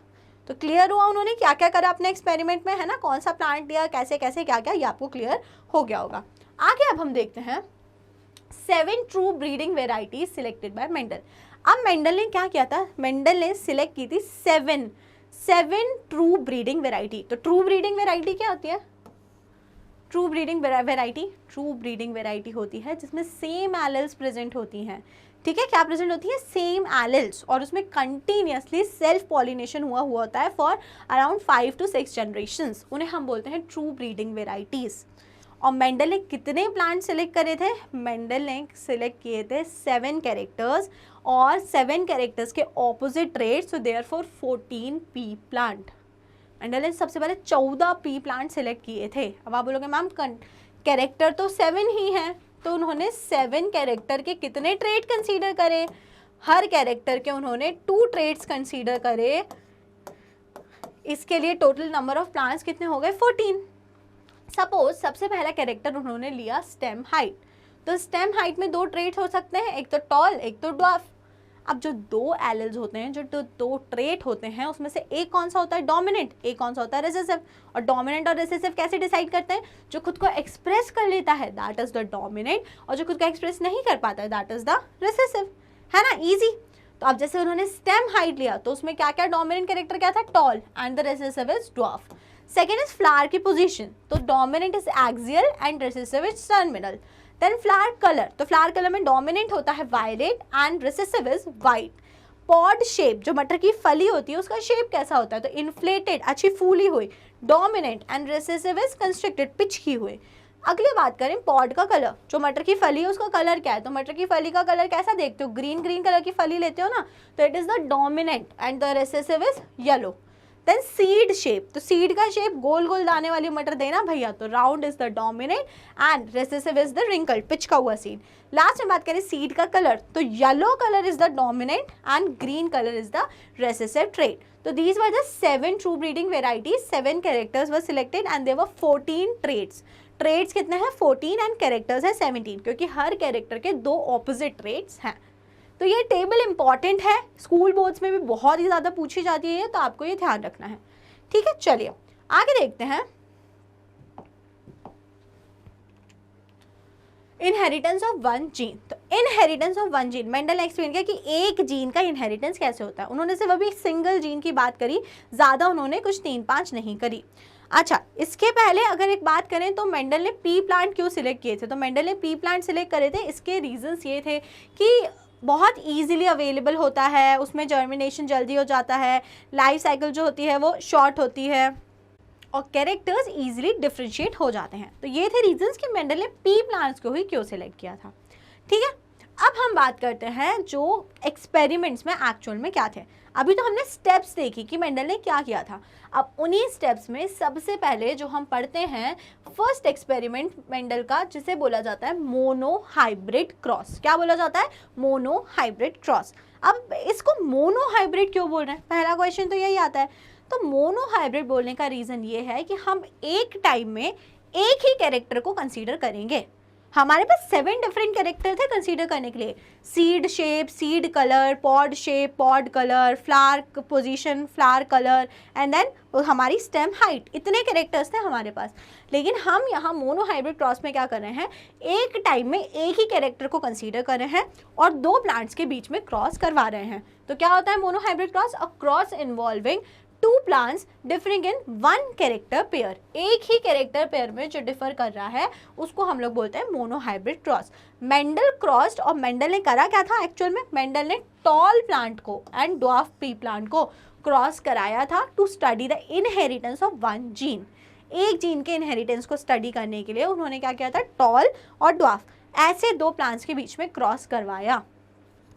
[SPEAKER 1] तो क्लियर हुआ उन्होंने क्या क्या करा अपने एक्सपेरिमेंट में, है ना, कौन सा प्लांट लिया, कैसे कैसे क्या क्या, ये आपको क्लियर हो गया होगा। आगे अब हम देखते हैं 7 true breeding varieties selected by Mendel. अब मेंडल ने क्या किया था, मेंडल ने सिलेक्ट की थी 7 ट्रू ब्रीडिंग वेराइटी। तो ट्रू ब्रीडिंग वेराइटी क्या होती है, ट्रू ब्रीडिंग वेराइटी होती है जिसमें सेम एलेल्स प्रेजेंट होती हैं, ठीक है, क्या प्रेजेंट होती है, सेम एलेल्स, और उसमें कंटिन्यूसली सेल्फ पॉलिनेशन हुआ होता है फॉर अराउंड 5 to 6 जनरेशंस, उन्हें हम बोलते हैं ट्रू ब्रीडिंग वेराइटीज। और मेंडल ने कितने प्लांट सेलेक्ट करे थे, मेंडल ने सिलेक्ट किए थे 7 कैरेक्टर्स और 7 कैरेक्टर्स के opposite traits, so therefore 14 pea plant. Mendel ने सबसे पहले 14 पी प्लांट सिलेक्ट किए थे। अब आप बोलोगे मैम कैरेक्टर तो 7 ही हैं, तो उन्होंने 7 कैरेक्टर के कितने ट्रेड कंसीडर करे, हर कैरेक्टर के उन्होंने 2 ट्रेड्स कंसीडर करे। इसके लिए टोटल नंबर ऑफ प्लांट्स कितने हो गए, 14। सपोज सबसे पहला कैरेक्टर उन्होंने लिया स्टेम हाइट, तो स्टेम हाइट में 2 ट्रेड्स हो सकते हैं, एक तो टॉल एक तो ड्वार्फ। अब जो 2 एलेल्स होते हैं, जो 2 ट्रेट होते हैं, उसमें से एक कौन सा होता है डोमिनेंट, एक कौन सा होता है रिसेसिव। और डोमिनेंट और रिसेसिव कैसे डिसाइड करते हैं, जो खुद को एक्सप्रेस कर लेता है दैट इज द डोमिनेंट, और जो खुद को एक्सप्रेस नहीं कर पाता है दैट इज द रिसेसिव, है ना, इजी। तो अब जैसे उन्होंने स्टेम हाइट लिया तो उसमें क्या क्या डोमिनेंट कैरेक्टर क्या था, tall, and the recessive is dwarf. Second is flower की पोजिशन, तो dominant is axial and recessive is terminal. Then flower colour, तो फ्लावर कलर में डोमिनेंट होता है violet and recessive is white. Pod shape, जो मटर की फली होती है उसका शेप कैसा होता है, तो इन्फ्लेटेड, अच्छी फूली हुई, dominant, and recessive is constricted, पिचकी हुई। अगली बात करें पॉड का कलर, जो मटर की फली है उसका कलर क्या है, तो मटर की फली का कलर कैसा देखते हो, ग्रीन ग्रीन कलर की फली लेते हो ना, तो it is the dominant and the recessive is yellow. Then seed shape, तो सीड का शेप गोल गोल दाने वाली मटर देना भैया, तो round is the dominant and recessive is the wrinkled, पिचका हुआ सीड। लास्ट में बात करें सीड का कलर, तो yellow colour is the dominant and green colour is the recessive trait. तो these were the 7 true breeding varieties, 7 characters were selected and there were 14 traits. Traits कितने हैं 14 एंड कैरेक्टर्स है 17, क्योंकि हर कैरेक्टर के 2 opposite traits हैं। तो ये table important है, स्कूल बोर्ड्स में भी बहुत ही ज़्यादा पूछी जाती है, तो आपको ये ध्यान रखना है। ठीक है, चलिए आगे देखते हैं। Inheritance of one gene. तो inheritance of one gene, Mendel ने एक्सप्लेन किया कि एक जीन का इनहेरिटेंस कैसे होता है। उन्होंने सिर्फ अभी सिंगल जीन की बात करी, ज़्यादा उन्होंने कुछ 3-5 नहीं करी। अच्छा, इसके पहले अगर एक बात करें तो मेंडल ने पी प्लांट क्यों सिलेक्ट किए थे? तो मेंडल ने पी प्लांट सिलेक्ट करे थे, इसके रीजंस ये थे कि बहुत ईजिली अवेलेबल होता है, उसमें जर्मिनेशन जल्दी हो जाता है, लाइफ साइकिल जो होती है वो शॉर्ट होती है, और कैरेक्टर्स इजीली डिफ्रेंशिएट हो जाते हैं। तो ये थे रीजंस कि मेंडल ने पी प्लांट्स को ही क्यों सिलेक्ट किया था। ठीक है, अब हम बात करते हैं जो एक्सपेरिमेंट्स में एक्चुअल में क्या थे। अभी तो हमने स्टेप्स देखी कि मेंडल ने क्या किया था। अब उन्हीं स्टेप्स में सबसे पहले जो हम पढ़ते हैं फर्स्ट एक्सपेरिमेंट मेंडल का, जिसे बोला जाता है मोनोहाइब्रिड क्रॉस। क्या बोला जाता है? Monohybrid cross. अब इसको मोनोहाइब्रिड क्यों बोल रहे हैं? पहला क्वेश्चन तो यही आता है। तो मोनोहाइब्रिड बोलने का रीज़न ये है कि हम एक टाइम में एक ही कैरेक्टर को कंसीडर करेंगे। हमारे पास 7 डिफरेंट कैरेक्टर थे कंसीडर करने के लिए, seed shape, seed colour, pod shape, pod colour, flower position, flower colour, and then हमारी स्टेम हाइट। इतने कैरेक्टर्स थे हमारे पास। लेकिन हम यहाँ मोनोहाइब्रिड क्रॉस में क्या कर रहे हैं, एक टाइम में एक ही कैरेक्टर को कंसीडर कर रहे हैं और 2 प्लांट्स के बीच में क्रॉस करवा रहे हैं। तो क्या होता है monohybrid cross? A cross involving 2 plants differing in 1 character pair। एक ही कैरेक्टर पेयर में जो डिफर कर रहा है उसको हम लोग बोलते हैं मोनोहाइब्रिड क्रॉस। मेंडल क्रॉस्ड, और मेंडल ने करा क्या था एक्चुअल में? मेंडल ने टॉल प्लांट को एंड ड्वार्फ पी प्लांट को क्रॉस कराया था to study the inheritance of one gene. एक जीन के इनहेरिटेंस को स्टडी करने के लिए उन्होंने क्या किया था? टॉल और ड्वार्फ ऐसे 2 प्लांट्स के बीच में क्रॉस करवाया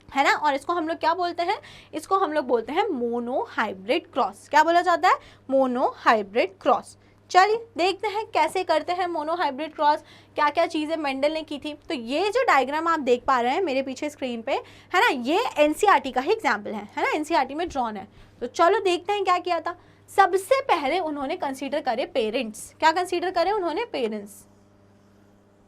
[SPEAKER 1] है ना। और इसको हम लोग क्या बोलते हैं? इसको हम लोग बोलते हैं मोनोहाइब्रिड क्रॉस। क्या बोला जाता है? Monohybrid cross. चलिए देखते हैं कैसे करते हैं मोनोहाइब्रिड क्रॉस, क्या क्या चीज़ें मेंडल ने की थी। तो ये जो डायग्राम आप देख पा रहे हैं मेरे पीछे स्क्रीन पे, है ना, ये एनसीईआरटी का ही एग्जाम्पल है ना, एनसीईआरटी में ड्रॉन है। तो चलो देखते हैं क्या किया था। सबसे पहले उन्होंने कंसिडर करे पेरेंट्स। क्या कंसिडर करे उन्होंने?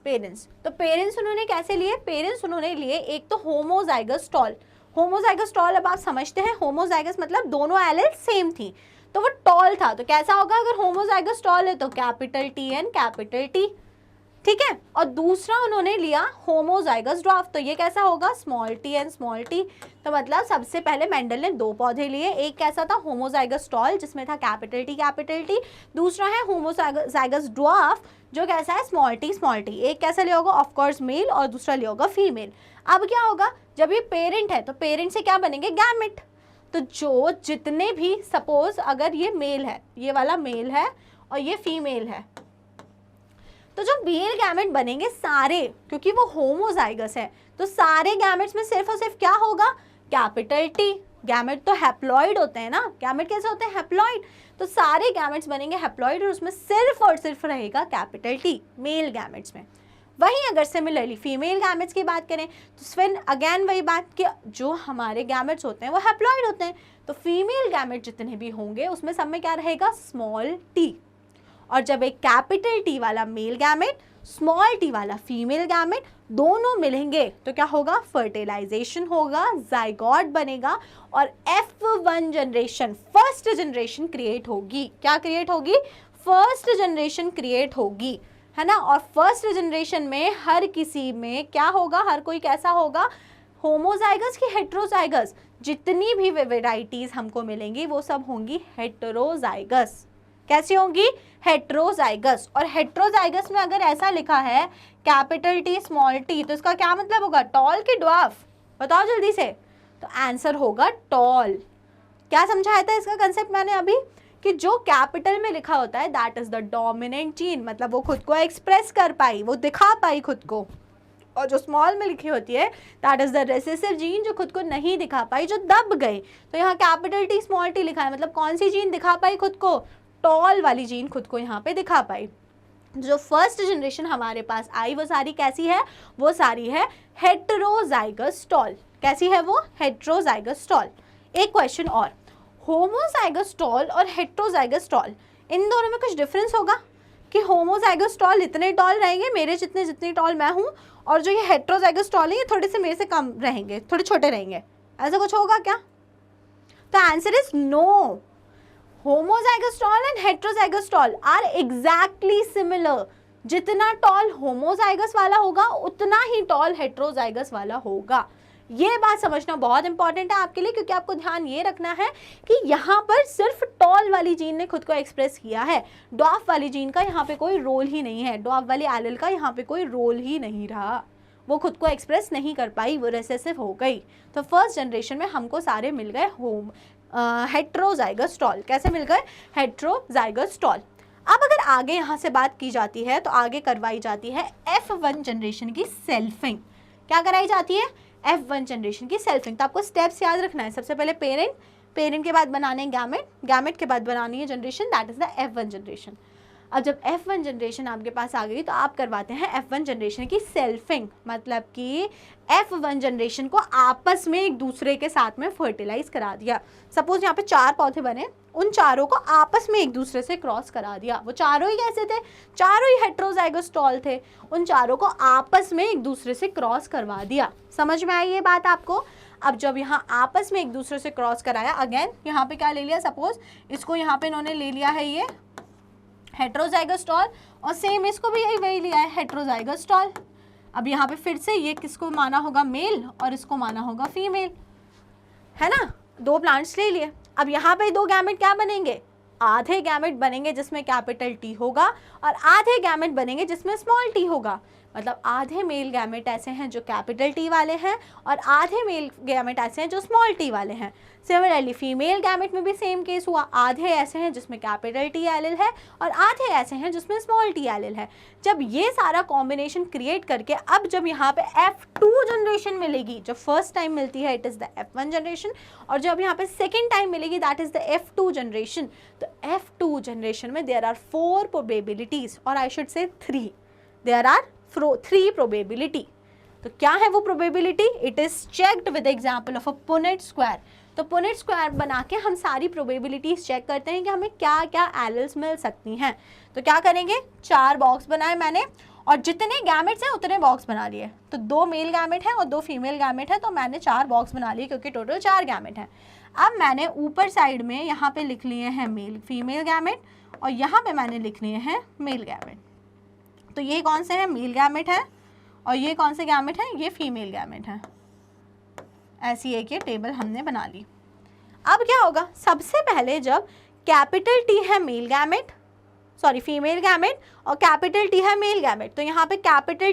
[SPEAKER 1] पेरेंट्स। तो पेरेंट्स उन्होंने कैसे लिए? पेरेंट्स उन्होंने लिए एक तो होमोजाइगस टॉल। होमोजाइगस टॉल अब आप समझते हैं, होमोजाइगस मतलब दोनों एलेल सेम थी, तो वो टॉल था। तो कैसा होगा अगर होमोजाइगस टॉल है? तो capital T and capital T. ठीक है, और दूसरा उन्होंने लिया होमोजाइगस ड्वार्फ। तो ये कैसा होगा? Small t and small T. तो मतलब सबसे पहले मेंडल ने 2 पौधे लिए। एक कैसा था? होमोजाइगस टॉल, जिसमें था कैपिटल टी। दूसरा है होमोजाइगस ड्वार्फ, जो कैसा है? Small T. एक कैसा लिया होगा? ऑफकोर्स मेल, और दूसरा लिया होगा फीमेल। अब क्या होगा? जब ये पेरेंट है तो पेरेंट से क्या बनेंगे? गैमेट। तो जो जितने भी, सपोज अगर ये मेल है, ये वाला मेल है और ये फीमेल है, तो जो मेल गैमेट बनेंगे सारे, क्योंकि वो होमोजाइगस है, तो सारे गैमेट्स में सिर्फ और सिर्फ क्या होगा? Capital T. गैमेट तो हैप्लॉइड होते हैं ना। गैमेट कैसे होते हैं? हैप्लॉइड। तो सारे गैमेट्स बनेंगे हैप्लॉइड और उसमें सिर्फ और सिर्फ रहेगा कैपिटल टी मेल गैमेट्स में। वहीं अगर सिमिलरली फीमेल गैमेट्स की बात करें तो फिर अगेन वही बात कि जो हमारे गैमेट्स होते हैं वो हैप्लॉइड होते हैं, तो फीमेल गैमेट जितने भी होंगे उसमें सब में क्या रहेगा? Small T. और जब एक कैपिटल टी वाला मेल गैमेट, स्मॉल टी वाला फीमेल गैमेट दोनों मिलेंगे तो क्या होगा? फर्टिलाइजेशन होगा, जाइगोट बनेगा और F1 generation, first generation create होगी। क्या क्रिएट होगी? फर्स्ट जनरेशन क्रिएट होगी, है ना। और फर्स्ट जनरेशन में हर किसी में क्या होगा? हर कोई कैसा होगा? होमोजाइगस की हेट्रोजाइगस? जितनी भी वेराइटीज हमको मिलेंगी वो सब होंगी हेट्रोजाइगस। कैसी होंगी? हेट्रोजाइगस। और हेट्रोजाइगस में अगर ऐसा लिखा है कैपिटल टी स्मॉल टी, तो इसका क्या मतलब होगा? टॉल की ड्वार्फ? बताओ जल्दी से। तो आंसर होगा टॉल। क्या समझाया था इसका कंसेप्ट मैंने अभी? कि जो कैपिटल में लिखा होता है that is the dominant gene, मतलब वो खुद को एक्सप्रेस कर पाई, वो दिखा पाई खुद को। और जो स्मॉल में लिखी होती है that is the recessive gene, जो खुद को नहीं दिखा पाई, जो दब गई। तो यहाँ कैपिटल टी स्मॉल टी लिखा है, मतलब कौन सी जीन दिखा पाई खुद को? टॉल वाली जीन खुद को यहाँ पे दिखा पाई। जो फर्स्ट जनरेशन हमारे पास आई वो सारी कैसी है? वो सारी है हेट्रोजाइगस टॉल। कैसी है वो? Heterozygous tall. एक क्वेश्चन और, होमोजाइगस टॉल और हेट्रोजाइगस टॉल, इन दोनों में कुछ डिफरेंस होगा? कि होमोजाइगस टॉल इतने टॉल रहेंगे मेरे जितनी टॉल मैं हूँ, और जो ये हेट्रोजाइगस टॉल है ये थोड़े से मेरे से कम रहेंगे, थोड़े छोटे रहेंगे, ऐसा कुछ होगा क्या? तो answer is no. Homozygous tall and heterozygous tall are exactly similar. जितना टॉल होमोजाइगस वाला होगा उतना ही टॉल हेट्रोजाइगस वाला होगा। ये बात समझना बहुत इंपॉर्टेंट है आपके लिए, क्योंकि आपको ध्यान ये रखना है कि यहाँ पर सिर्फ टॉल वाली जीन ने खुद को एक्सप्रेस किया है, ड्वार्फ वाली जीन का यहाँ पे कोई रोल ही नहीं है, ड्वार्फ वाली एलील का यहाँ पे कोई रोल ही नहीं रहा, वो खुद को एक्सप्रेस नहीं कर पाई, वो रिसेसिव हो गई। तो फर्स्ट जनरेशन में हमको सारे मिल गए हेट्रोजाइगस टॉल। कैसे मिल गए? Heterozygous tall. अब अगर आगे यहाँ से बात की जाती है तो आगे करवाई जाती है F1 जनरेशन की सेल्फिंग। क्या कराई जाती है? F1 जनरेशन की सेल्फिंग। तो आपको स्टेप्स याद रखना है। सबसे पहले पेरेंट के बाद बनाने गैमेट के बाद बनानी है generation, that is the F1 generation. अब जब F1 जनरेशन आपके पास आ गई तो आप करवाते हैं F1 जनरेशन की सेल्फिंग, मतलब कि F1 जनरेशन को आपस में एक दूसरे के साथ में फर्टिलाइज करा दिया। सपोज यहाँ पे 4 पौधे बने, उन चारों को आपस में एक दूसरे से क्रॉस करा दिया। वो चारों ही कैसे थे? चारों ही हेट्रोजाइगस टॉल थे, उन चारों को आपस में एक दूसरे से क्रॉस करवा दिया। समझ में आई ये बात आपको? अब जब यहाँ आपस में एक दूसरे से क्रॉस कराया, अगेन यहाँ पे क्या ले लिया, सपोज इसको यहाँ पे इन्होंने ले लिया है ये हेट्रोजाइगस टॉल, और सेम इसको भी यही वही लिया है हेट्रोजाइगस टॉल। अब यहाँ पे फिर से ये किसको माना होगा? मेल, और इसको माना होगा फीमेल, है ना? 2 प्लांट्स ले लिए। अब यहाँ पे 2 गैमेट क्या बनेंगे? आधे गैमेट बनेंगे जिसमें कैपिटल टी होगा, और आधे गैमेट बनेंगे जिसमें स्मॉल टी होगा। मतलब आधे मेल गैमेट ऐसे हैं जो कैपिटल टी वाले हैं, और आधे मेल गैमेट ऐसे हैं जो स्मॉल टी वाले हैं। सिमिलरली फीमेल गैमेट में भी सेम केस हुआ, आधे ऐसे हैं जिसमें कैपिटल टी एलिल है, और आधे ऐसे हैं जिसमें स्मॉल टी एलिल है। जब ये सारा कॉम्बिनेशन क्रिएट करके अब जब यहाँ पे F2 जनरेशन मिलेगी, जब फर्स्ट टाइम मिलती है it is the F1 generation, और जब यहाँ पे सेकेंड टाइम मिलेगी that is the F2 generation. तो F2 जनरेशन में देयर आर 4 प्रोबेबिलिटीज, और I should say 3, there are 3 probability. तो क्या है वो probability? It is checked with example of a Punnett square. तो पुनेट स्क्वायर बना के हम सारी प्रोबेबिलिटीज चेक करते हैं कि हमें क्या क्या एलिल्स मिल सकती हैं। तो क्या करेंगे? 4 बॉक्स बनाए मैंने, और जितने गैमेट्स हैं उतने बॉक्स बना लिए। तो 2 मेल गैमेट हैं और 2 फीमेल गैमेट हैं, तो मैंने 4 बॉक्स बना लिए क्योंकि टोटल 4 गैमेट हैं। अब मैंने ऊपर साइड में यहाँ पे लिख लिए हैं मेल फीमेल गैमेट, और यहाँ पे मैंने लिख लिए हैं मेल गैमेट। तो ये कौन से हैं? मेल गैमेट है, और ये कौन से गैमेट हैं? ये फीमेल गैमेट है। ऐसी एक ये टेबल हमने बना ली। अब क्या होगा? सबसे पहले जब कैपिटल टी है male gamete, sorry female gamete, और कैपिटल टी है मेल गैमेट, तो यहाँ पे कैपिटल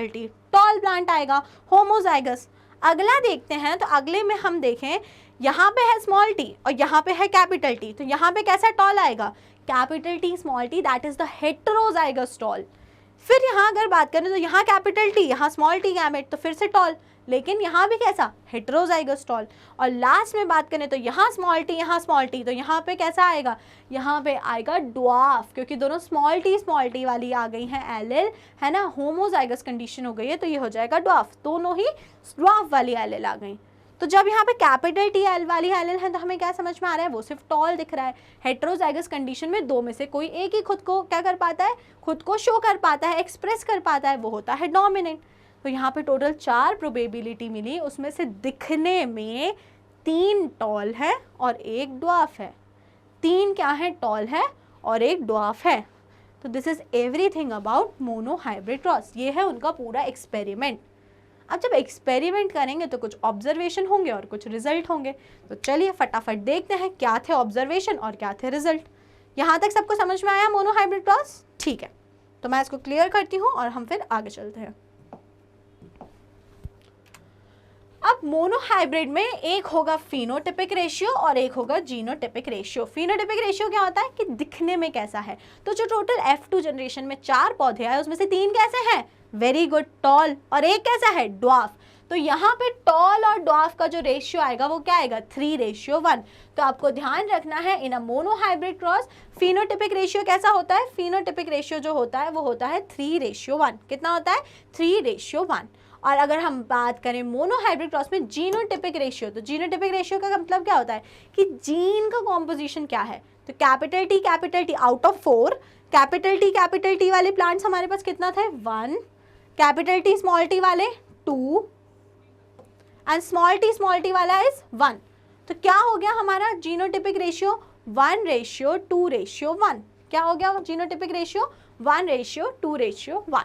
[SPEAKER 1] टी टॉल प्लांट आएगा, होमोजाइगस। अगला देखते हैं, तो अगले में हम देखें यहाँ पे है स्मॉल टी और यहाँ पे है कैपिटल टी, तो यहाँ पे कैसा टॉल आएगा? Capital T small T, that is the heterozygous tall. फिर यहाँ अगर बात करें तो यहाँ कैपिटल टी, यहाँ स्मॉल टी गैमेट, तो फिर से टॉल, लेकिन यहाँ भी कैसा? Heterozygous tall. और लास्ट में बात करें तो यहाँ स्मॉल टी, तो यहाँ पे कैसा आएगा? यहाँ पे आएगा ड्वार्फ, क्योंकि दोनों स्मॉल टी वाली आ गई हैं एलिल, है ना? होमोजाइगस कंडीशन हो गई है, तो ये हो जाएगा ड्वार्फ, दोनों ही ड्वार्फ वाली एलिल आ गई। तो जब यहाँ पे कैपिटल टी एल वाली एलिल है तो हमें क्या समझ में आ रहा है? वो सिर्फ टॉल दिख रहा है। हेट्रोजाइगस कंडीशन में 2 में से कोई एक ही खुद को क्या कर पाता है? खुद को शो कर पाता है, एक्सप्रेस कर पाता है, वो होता है डोमिनेंट। तो यहाँ पे टोटल 4 प्रोबेबिलिटी मिली, उसमें से दिखने में 3 टॉल है और 1 ड्वार्फ है। 3 क्या है? टॉल है और 1 ड्वार्फ है। तो this is everything about monohybrid cross. ये है उनका पूरा एक्सपेरिमेंट। अब जब एक्सपेरिमेंट करेंगे तो कुछ ऑब्जर्वेशन होंगे और कुछ रिजल्ट होंगे। तो चलिए फटाफट देखते हैं क्या थे ऑब्जर्वेशन और क्या थे रिजल्ट। यहाँ तक सबको समझ में आया मोनोहाइब्रिड क्रॉस? ठीक है, तो मैं इसको क्लियर करती हूँ और हम फिर आगे चलते हैं। अब मोनोहाइब्रिड में एक होगा फिनोटिपिक रेशियो और एक होगा जीनोटिपिक रेशियो। फिनोटिपिक रेशियो क्या होता है? कि दिखने में कैसा है। तो जो टोटल F2 जनरेशन में 4 पौधे आए उसमें से 3 कैसे हैं? वेरी गुड, टॉल, और 1 कैसा है? ड्वार्फ। तो यहाँ पे टॉल और ड्वार्फ का जो रेशियो आएगा वो क्या आएगा? 3:1। तो आपको ध्यान रखना है इन a monohybrid cross phenotypic ratio कैसा होता है? फिनोटिपिक रेशियो जो होता है वो होता है 3:1। कितना होता है? 3:1। और अगर हम बात करें मोनोहाइब्रिड क्रॉस में जीनोटिपिक रेशियो, तो जीनोटिपिक रेशियो का मतलब क्या होता है? कि जीन का कॉम्पोजिशन क्या है? तो capital T out of 4 capital T वाले प्लांट्स हमारे पास कितना थे 1, कैपिटल टी स्मॉल टी वाले 2 एंड स्मॉल टी वाला इज 1। तो क्या हो गया हमारा जीनोटिपिक रेशियो 1:2:1। क्या हो गया जीनोटिपिक रेशियो 1:2:1।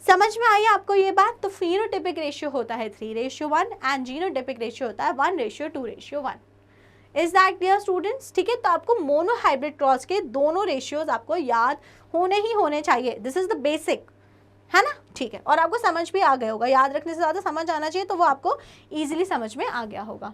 [SPEAKER 1] समझ में आई आपको ये बात? तो फिनोटिपिक रेशियो होता है 3:1 एंड जीनोटिपिक रेशियो होता है 1:2:1। Is that clear students? ठीक है, तो आपको मोनो हाइब्रिड क्रॉस के दोनों रेशियोज आपको याद होने चाहिए। दिस इज द बेसिक, है ना? ठीक है, और आपको समझ भी आ गया होगा, याद रखने से ज़्यादा समझ आना चाहिए, तो वो आपको ईजिली समझ में आ गया होगा।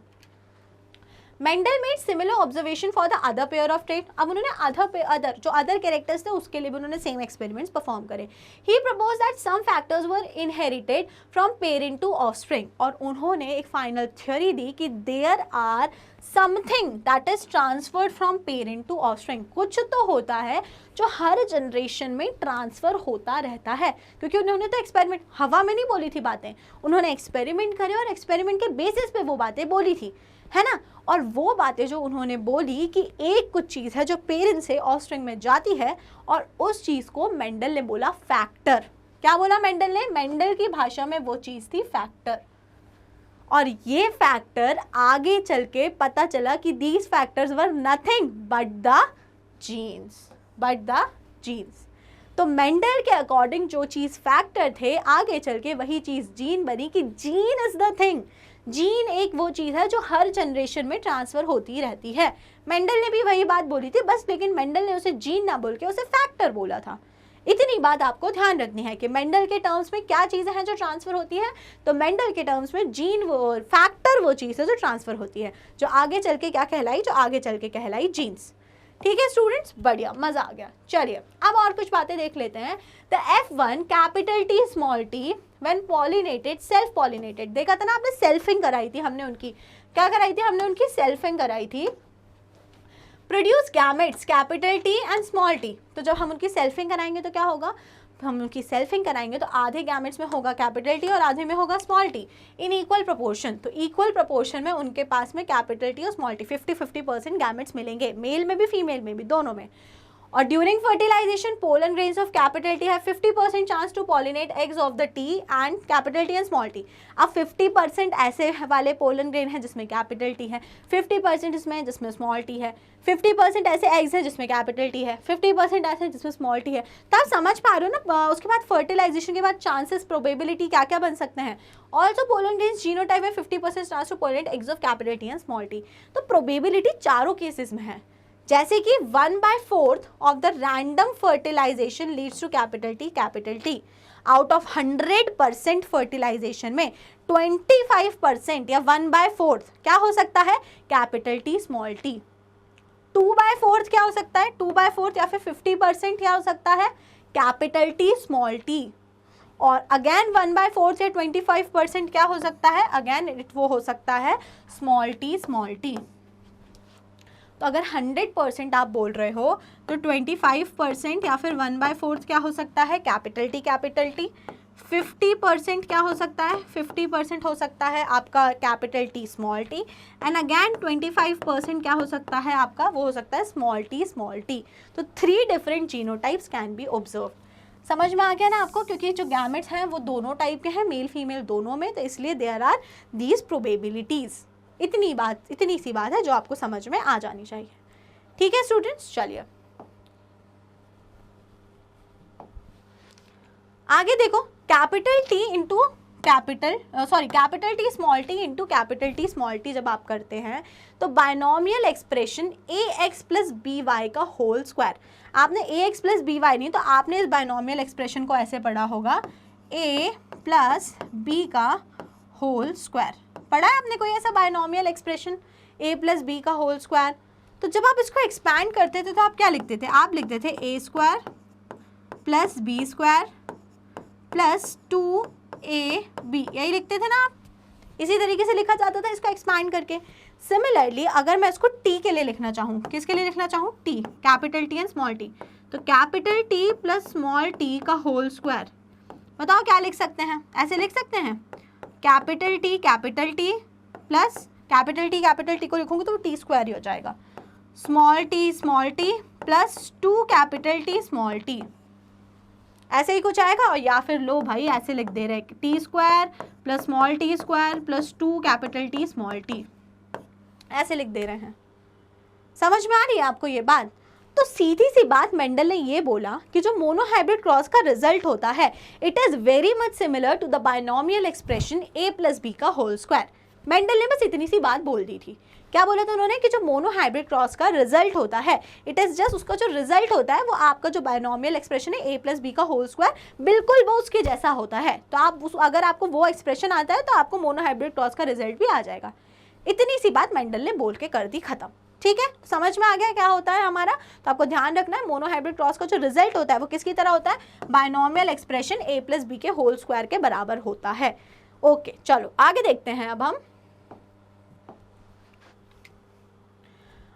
[SPEAKER 1] Mendel made similar observation for the other pair of trait. अब उन्होंने जो अदर कैरेक्टर्स थे उसके लिए भी उन्होंने सेम एक्सपेरिमेंट्स परफॉर्म करे। He propose that some factors were inherited from parent to offspring, और उन्होंने एक फाइनल थ्योरी दी कि there are something that is transferred from parent to offspring. कुछ तो होता है जो हर जनरेशन में ट्रांसफर होता रहता है, क्योंकि उन्होंने तो एक्सपेरिमेंट, हवा में नहीं बोली थी बातें, उन्होंने एक्सपेरिमेंट करे और एक्सपेरिमेंट के बेसिस पे वो बातें बोली थी, है ना? और वो बातें जो उन्होंने बोली कि एक कुछ चीज़ है जो पेरेंट से ऑफस्प्रिंग में जाती है, और उस चीज़ को मेंडल ने बोला फैक्टर। क्या बोला मेंडल ने? मेंडल की भाषा में वो चीज़ थी फैक्टर। और ये फैक्टर आगे चल के पता चला कि these factors were nothing but the genes. तो मेंडल के अकॉर्डिंग जो चीज़ फैक्टर थे, आगे चल के वही चीज़ जीन बनी कि gene is the thing. Gene एक वो चीज़ है जो हर जनरेशन में ट्रांसफ़र होती रहती है। मेंडल ने भी वही बात बोली थी, बस लेकिन मेंडल ने उसे जीन ना बोल के उसे फैक्टर बोला था। इतनी बात आपको ध्यान रखनी है कि मेंडल के टर्म्स में क्या चीज़ें हैं जो ट्रांसफ़र होती हैं। तो मेंडल के टर्म्स में जीन वो फैक्टर वो चीज़ है जो ट्रांसफ़र होती है, जो आगे चल के क्या कहलाई? जो आगे चल के कहलाई जीन्स। ठीक है स्टूडेंट्स, बढ़िया, मज़ा आ गया। चलिए अब और कुछ बातें देख लेते हैं। The F1 capital T small t when pollinated self pollinated, देखा था ना आपने, सेल्फिंग कराई थी हमने उनकी, क्या कराई थी हमने उनकी? सेल्फिंग कराई थी। Produce gametes capital T and small t। तो जब हम उनकी सेल्फिंग कराएंगे तो क्या होगा? हम उनकी सेल्फिंग कराएंगे तो आधे गैमेट्स में होगा कैपिटल T और आधे में होगा small t in equal proportion. तो इक्वल प्रोपोर्शन में उनके पास में कैपिटल T और स्मॉल t 50-50% गैमेट्स मिलेंगे, मेल में भी फीमेल में भी, दोनों में। और during fertilisation pollen grains of capital T have 50% chance to pollinate eggs of the T and capital T and small t। अब 50% ऐसे वाले पोलन ग्रेन है जिसमें कैपिटल T है, 50% इसमें जिसमें स्मॉल t है, 50% ऐसे एग्स हैं जिसमें कैपिटल T है, 50% ऐसे हैं जिसमें स्मॉल t है। तो आप समझ पा रहे हो ना? उसके बाद फर्टिलाइजेशन के बाद चांसेस, प्रोबेबिलिटी क्या क्या बन सकते हैं। ऑल्सो पोलन ग्रेन्स जीनोटाइप में 50% chance to pollinate eggs of capital T and small t। तो प्रोबेबिलिटी चारों केसेस में है, जैसे कि 1/4 of the random fertilisation leads to capital T। Out of 100% fertilisation में 25% या 1/4 क्या हो सकता है? Capital T small t। 2/4 क्या हो सकता है? 2/4 या फिर 50% क्या हो सकता है? Capital T small t। और अगेन 1/4 या 25% क्या हो सकता है? अगेन वो हो सकता है स्मॉल t। तो अगर 100% आप बोल रहे हो तो 25% या फिर 1/4 क्या हो सकता है? Capital T। 50% क्या हो सकता है? 50% हो सकता है आपका capital T small t। And again 25% क्या हो सकता है आपका? वो हो सकता है स्मॉल t। तो 3 different genotypes can be observe. समझ में आ गया ना आपको? क्योंकि जो गैमेट्स हैं वो दोनों टाइप के हैं, मेल फीमेल दोनों में, तो इसलिए देयर आर दीज प्रोबेबिलिटीज़। इतनी सी बात है जो आपको समझ में आ जानी चाहिए। ठीक है स्टूडेंट्स, चलिए आगे देखो। Capital T into capital T small t into capital T small t जब आप करते हैं तो binomial expression ax plus B Y का होल स्क्वायर, आपने ax प्लस बी वाई नहीं तो आपने इस बायनोमियल एक्सप्रेशन को ऐसे पढ़ा होगा a प्लस बी का होल स्क्वायर। पढ़ा है आपने कोई ऐसा binomial expression a plus B का होल स्क्वायर? तो जब आप इसको एक्सपैंड करते थे तो आप क्या लिखते थे? आप लिखते थे a square plus B square plus 2ab, यही लिखते थे ना आप? इसी तरीके से लिखा जाता था इसको एक्सपैंड करके। सिमिलरली अगर मैं इसको t के लिए लिखना चाहूँ, किसके लिए लिखना चाहूँ? t, capital T and small t, तो capital T plus small t का होल स्क्वायर, बताओ क्या लिख सकते हैं? ऐसे लिख सकते हैं capital T plus capital T को लिखूंगी तो t स्क्वायर ही हो जाएगा। Small T plus 2 capital T small T, ऐसे ही कुछ आएगा। और या फिर लो भाई ऐसे लिख दे रहे हैं T square plus small T square plus 2 capital T small T, ऐसे लिख दे रहे हैं। समझ में आ रही है आपको ये बात? तो सीधी सी बात मेंडल ने ये बोला कि जो मोनोहाइब्रिड क्रॉस का रिजल्ट होता है it is very much similar to the binomial expression a plus B का होल स्क्वायर। मेंडल ने बस इतनी सी बात बोल दी थी। क्या बोला था उन्होंने कि जो मोनोहाइब्रिड क्रॉस का रिजल्ट होता है इट इज जस्ट, उसका जो रिजल्ट होता है वो आपका जो बायनोमियल एक्सप्रेशन है a प्लस बी का होल स्क्वायर बिल्कुल वो उसके जैसा होता है। तो आप अगर आपको वो एक्सप्रेशन आता है तो आपको मोनोहाइब्रिड क्रॉस का रिजल्ट भी आ जाएगा। इतनी सी बात मेंडल ने बोल के कर दी खत्म। ठीक है, समझ में आ गया क्या होता है हमारा? तो आपको ध्यान रखना है मोनोहाइब्रिड क्रॉस का जो रिजल्ट होता है वो किसकी तरह होता है? Binomial expression a plus B के होल स्क्वायर के बराबर होता है। ओके चलो आगे देखते हैं। अब हम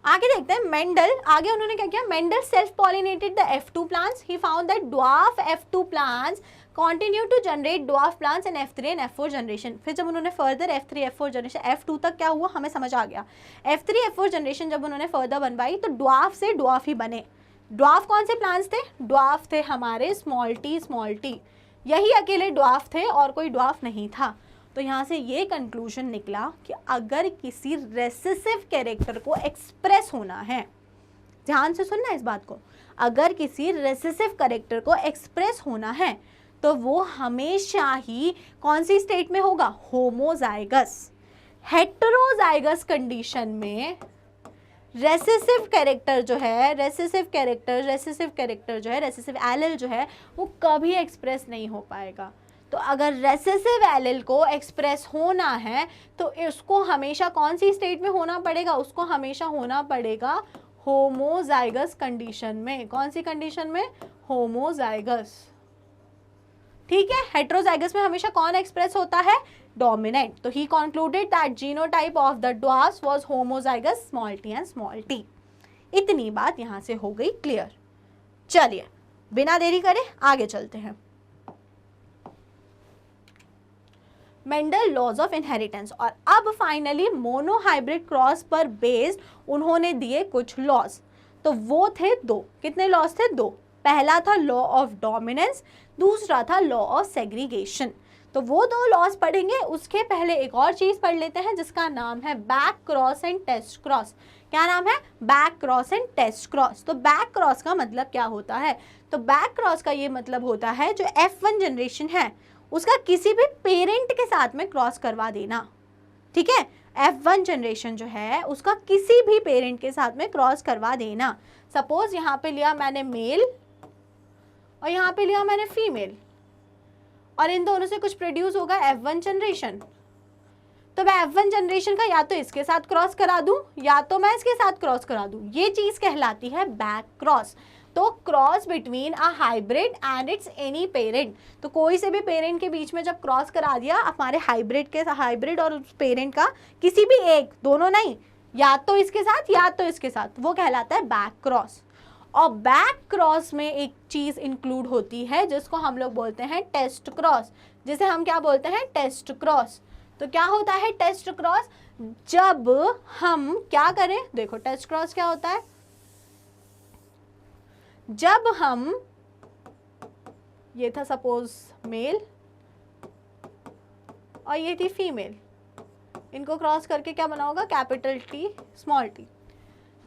[SPEAKER 1] आगे देखते हैं मेंडल, आगे उन्होंने क्या किया? Mendel self pollinated the F2 plants, he found that dwarf F2 plants continue to generate dwarf plants in F3 and F4 generation. फिर जब उन्होंने further F3 F4 generation, F2 तक क्या हुआ हमें समझ आ गया। F3 F4 जनरेशन जब उन्होंने फर्दर बनवाई तो ड्वार्फ से ड्वार्फ ही बने। ड्वार्फ कौन से प्लांट्स थे? ड्वार्फ थे हमारे स्मॉल टी, यही अकेले ड्वार्फ थे और कोई ड्वार्फ नहीं था। तो यहाँ से ये कंक्लूजन निकला कि अगर किसी रेसेसिव कैरेक्टर को एक्सप्रेस होना है, ध्यान से सुनना इस बात को, अगर किसी रेसेसिव कैरेक्टर को एक्सप्रेस होना है तो वो हमेशा ही कौन सी स्टेट में होगा? होमोजाइगस। हेटेरोजाइगस कंडीशन में रेसेसिव कैरेक्टर जो है, रेसेसिव एलिल जो है वो कभी एक्सप्रेस नहीं हो पाएगा। तो अगर रेसेसिव एलिल को एक्सप्रेस होना है तो उसको हमेशा कौन सी स्टेट में होना पड़ेगा? उसको हमेशा होना पड़ेगा होमोजाइगस कंडीशन में। कौन सी कंडीशन में? होमोजाइगस। ठीक है, हेटेरोजाइगस में हमेशा कौन एक्सप्रेस होता है? डोमिनेंट। तो he concluded that genotype of the dwarfs was homozygous small t and small t. इतनी बात यहां से हो गई क्लियर। चलिए बिना देरी करे आगे चलते हैं। मेंडल लॉज ऑफ इनहेरिटेंस, और अब फाइनली मोनोहाइब्रिड क्रॉस पर बेस्ड उन्होंने दिए कुछ लॉज। तो वो थे दो। कितने लॉज थे? दो। पहला था लॉ ऑफ डोमिनेंस, दूसरा था लॉ ऑफ सेग्रीगेशन। तो वो दो लॉज पढ़ेंगे, उसके पहले एक और चीज पढ़ लेते हैं जिसका नाम है back cross and test cross. क्या नाम है? Back cross and test cross. तो बैक क्रॉस का मतलब क्या होता है? तो बैक क्रॉस का ये मतलब होता है जो F1 जनरेशन है उसका किसी भी पेरेंट के साथ में क्रॉस करवा देना। ठीक है, F1 जनरेशन जो है उसका किसी भी पेरेंट के साथ में क्रॉस करवा देना। सपोज यहाँ पे लिया मैंने मेल और यहाँ पे लिया मैंने फीमेल, और इन दोनों से कुछ प्रोड्यूस होगा F1 जनरेशन। तो मैं F1 जनरेशन का या तो इसके साथ क्रॉस करा दूं या तो मैं इसके साथ क्रॉस करा दूं। ये चीज कहलाती है बैक क्रॉस। तो cross between a hybrid and it's any parent. तो कोई से भी पेरेंट के बीच में जब क्रॉस करा दिया हमारे हाइब्रिड और उस पेरेंट का किसी भी एक, दोनों नहीं, या तो इसके साथ या तो इसके साथ, वो कहलाता है बैक क्रॉस। और बैक क्रॉस में एक चीज इंक्लूड होती है जिसको हम लोग बोलते हैं टेस्ट क्रॉस, जिसे हम क्या बोलते हैं? Test cross. तो क्या होता है टेस्ट क्रॉस? जब हम क्या करें, देखो टेस्ट क्रॉस क्या होता है? जब हम, ये था सपोज मेल और ये थी फीमेल, इनको क्रॉस करके क्या बना होगा? Capital T small T.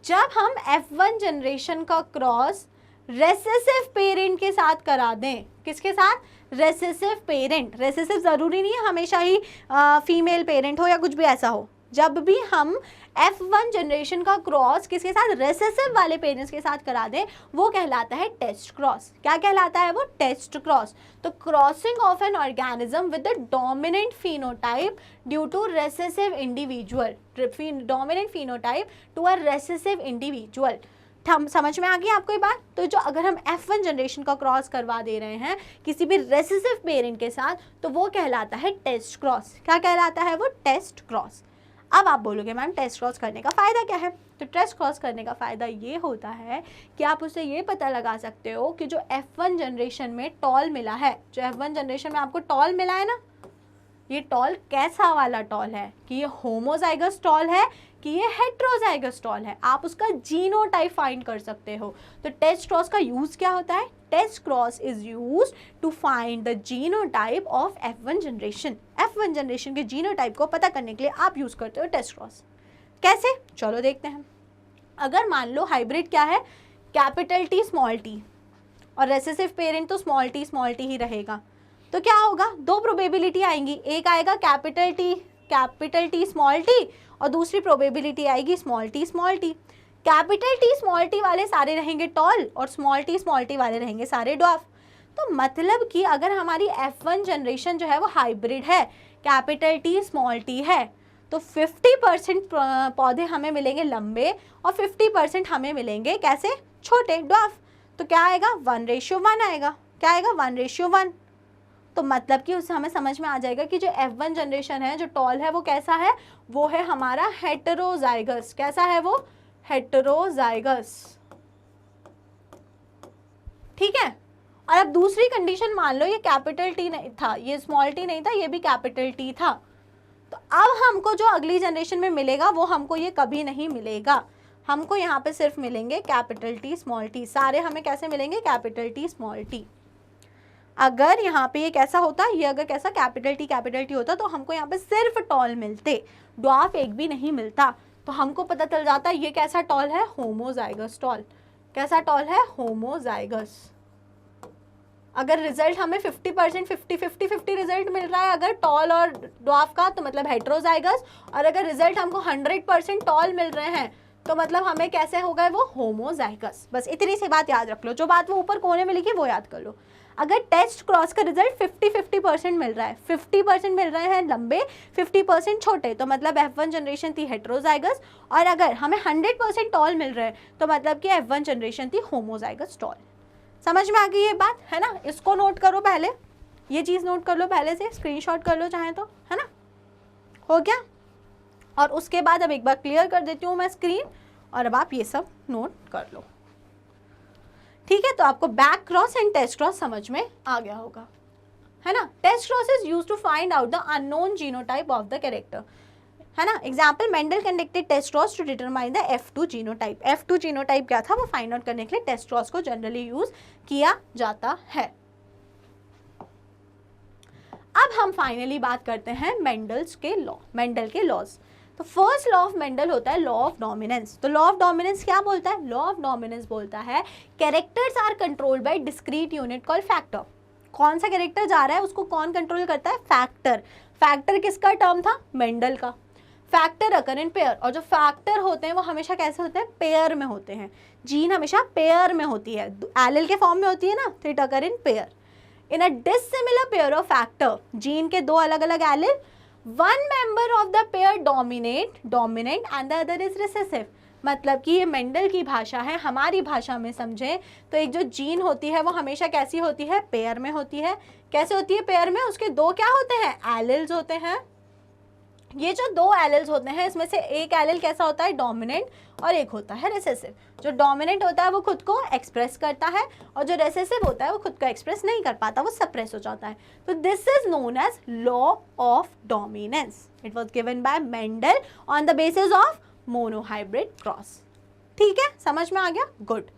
[SPEAKER 1] जब हम F1 जनरेशन का क्रॉस रेसेसिव पेरेंट के साथ करा दें, किसके साथ? Recessive parent. रेसेसिव जरूरी नहीं है हमेशा ही फीमेल पेरेंट हो या कुछ भी ऐसा हो। जब भी हम F1 जनरेशन का क्रॉस किसके साथ? रेसेसिव वाले पेरेंट्स के साथ करा दें, वो कहलाता है टेस्ट क्रॉस। क्या कहलाता है वो? Test cross. तो crossing of an organism with the dominant phenotype due to recessive individual, dominant phenotype to a recessive individual. समझ में आ गई आपको ये बात? तो जो अगर हम F1 जनरेशन का क्रॉस करवा दे रहे हैं किसी भी रेसेसिव पेरेंट के साथ तो वो कहलाता है टेस्ट क्रॉस। क्या कहलाता है वो? Test cross. अब आप बोलोगे मैम टेस्ट क्रॉस करने का फ़ायदा क्या है? तो टेस्ट क्रॉस करने का फ़ायदा ये होता है कि आप उससे ये पता लगा सकते हो कि जो F1 जनरेशन में टॉल मिला है, जो F1 जनरेशन में आपको टॉल मिला है ना, ये टॉल कैसा वाला टॉल है? कि ये होमोजाइगस टॉल है कि ये हेट्रोजाइगस टॉल है, आप उसका जीनोटाइप फाइंड कर सकते हो। तो टेस्ट क्रॉस का यूज क्या होता है? Test cross is used to find the genotype of F1 generation. F1 generation के जीनोटाइप को पता करने के लिए आप यूज करते हो टेस्ट क्रॉस। कैसे? चलो देखते हैं। अगर मान लो हाइब्रिड क्या है, कैपिटल T स्मॉल t, और रेसेसिव पेरेंट तो स्मॉल t ही रहेगा, तो क्या होगा? दो प्रोबेबिलिटी आएंगी, एक आएगा कैपिटल T स्मॉल t, और दूसरी प्रोबेबिलिटी आएगी small t। Capital T small t वाले सारे रहेंगे टॉल, और स्मॉल t वाले रहेंगे सारे ड्वार्फ। तो मतलब कि अगर हमारी F1 जनरेशन जो है वो हाइब्रिड है, कैपिटल T स्मॉल t है, तो 50% पौधे हमें मिलेंगे लंबे और 50% हमें मिलेंगे कैसे? छोटे, ड्वार्फ। तो क्या आएगा? 1:1 आएगा। क्या आएगा? 1:1। तो मतलब कि उससे हमें समझ में आ जाएगा कि जो F1 जनरेशन है, जो टॉल है, वो कैसा है? वो है हमारा हेटेरोजाइगस। कैसा है वो? हेटेरोजाइगस। ठीक है। और अब दूसरी कंडीशन मान लो ये कैपिटल T नहीं था, ये स्मॉल t नहीं था, ये भी कैपिटल T था, तो अब हमको जो अगली जनरेशन में मिलेगा वो हमको ये कभी नहीं मिलेगा। हमको यहाँ पे सिर्फ मिलेंगे कैपिटल T स्मॉल t, सारे हमें कैसे मिलेंगे? Capital T small t। अगर यहाँ पे ये कैसा होता, ये अगर कैसा कैपिटल T होता, तो हमको यहाँ पे सिर्फ टॉल मिलते, ड्वार्फ एक भी नहीं मिलता। तो हमको पता चल जाता ये कैसा टॉल है? Homozygous tall. कैसा टॉल है? होमोजाइगस। अगर रिजल्ट हमें 50% 50 रिजल्ट मिल रहा है अगर टॉल और ड्वार्फ का, तो मतलब हेटेरोजाइगस। और अगर रिजल्ट हमको 100% टॉल मिल रहे हैं, तो मतलब हमें कैसे होगा? वो होमोजाइगस। बस इतनी सी बात याद रख लो, जो बात वो ऊपर कोने में लिखी वो याद कर लो। अगर टेस्ट क्रॉस का रिजल्ट 50% मिल रहा है, 50% मिल रहे हैं लंबे, 50% छोटे, तो मतलब F1 जनरेशन थी हेटेरोजाइगस। और अगर हमें 100% टॉल मिल रहे हैं, तो मतलब कि F1 जनरेशन थी होमोजाइगस टॉल। समझ में आ गई ये बात, है ना? इसको नोट करो पहले, ये चीज़ नोट कर लो पहले से, स्क्रीनशॉट कर लो चाहे तो, है ना? हो गया? और उसके बाद अब एक बार क्लियर कर देती हूँ मैं स्क्रीन, और अब आप ये सब नोट कर लो। ठीक है, तो आपको back cross and test cross समझ में आ गया होगा, है ना? Test cross is used to find out the unknown genotype of the character, है ना? Example, Mendel conducted test cross to determine the F2 genotype. F2 genotype क्या था, वो फाइंड आउट करने के लिए टेस्ट क्रॉस को जनरली यूज किया जाता है। अब हम फाइनली बात करते हैं मेंडल के लॉज। तो फर्स्ट लॉ ऑफ मेंडल होता है लॉ ऑफ डोमिनेंस। तो लॉ ऑफ डोमिनेंस क्या बोलता है? लॉ ऑफ डोमिनेंस बोलता है characters are controlled by discrete unit called factor. कौन सा कैरेक्टर जा रहा है उसको कौन कंट्रोल करता है? फैक्टर। फैक्टर किसका टर्म था? मेंडल का। फैक्टर अकर इन पेयर, और जो फैक्टर होते हैं वो हमेशा कैसे होते हैं? पेयर में होते हैं। जीन हमेशा पेयर में होती है, एलिल के फॉर्म में होती है ना, तो it occur in pair. In a dissimilar pair of factor, gene के दो अलग अलग allele, one member of the pair dominant and the other is recessive. मतलब कि ये मेंडल की भाषा है, हमारी भाषा में समझें तो एक जो जीन होती है वो हमेशा कैसी होती है? पेयर में होती है। कैसे होती है पेयर में? उसके दो क्या होते हैं? एलिल्स होते हैं। ये जो दो एलिल्स होते हैं इसमें से एक एलिल कैसा होता है? डोमिनेंट, और एक होता है रिसेसिव। जो डोमिनेंट होता है वो खुद को एक्सप्रेस करता है, और जो रिसेसिव होता है वो खुद को एक्सप्रेस नहीं कर पाता, वो सप्रेस हो जाता है। तो this is known as law of dominance. It was given by Mendel on the basis of monohybrid cross. ठीक है, समझ में आ गया? गुड।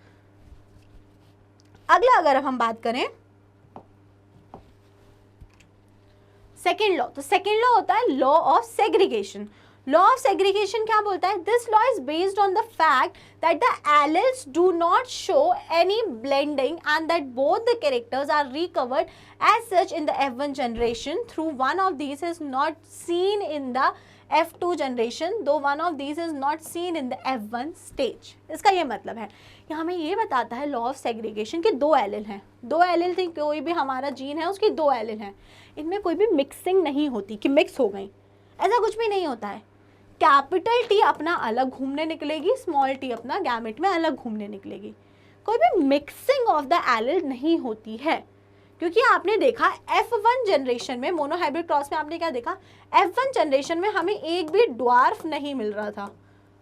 [SPEAKER 1] अगला अगर हम बात करें सेकेंड लॉ, तो सेकेंड लॉ होता है law of segregation. Law of segregation क्या बोलता है? This law is based on the fact that the alleles do not show any blending and that both the characters are recovered as such in the F1 generation through one of these is not seen in the F2 generation, though one of these is not seen in the F1 stage. इसका ये मतलब है कि हमें ये बताता है law of segregation के दो एलिल हैं, दो एलिल थी, कोई भी हमारा जीन है उसकी दो एलिल हैं, इनमें कोई भी मिक्सिंग नहीं होती कि मिक्स हो गई, ऐसा कुछ भी नहीं होता है। कैपिटल T अपना अलग घूमने निकलेगी, स्मॉल t अपना गैमेट में अलग घूमने निकलेगी, कोई भी मिक्सिंग ऑफ द एलिल नहीं होती है। क्योंकि आपने देखा F1 जनरेशन में, मोनोहाइब्रिड क्रॉस में आपने क्या देखा? F1 जनरेशन में हमें एक भी ड्वार्फ नहीं मिल रहा था,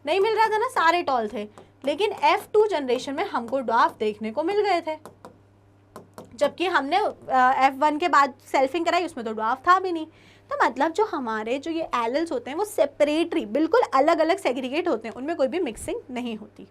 [SPEAKER 1] नहीं मिल रहा था ना, सारे टॉल थे। लेकिन F2 जनरेशन में हमको ड्वार्फ देखने को मिल गए थे, जबकि हमने F1 के बाद सेल्फिंग कराई उसमें तो ड्वार्फ था भी नहीं। तो मतलब जो हमारे जो ये एलिल्स होते हैं वो सेपरेटरी बिल्कुल अलग अलग सेग्रीगेट होते हैं, उनमें कोई भी मिक्सिंग नहीं होती।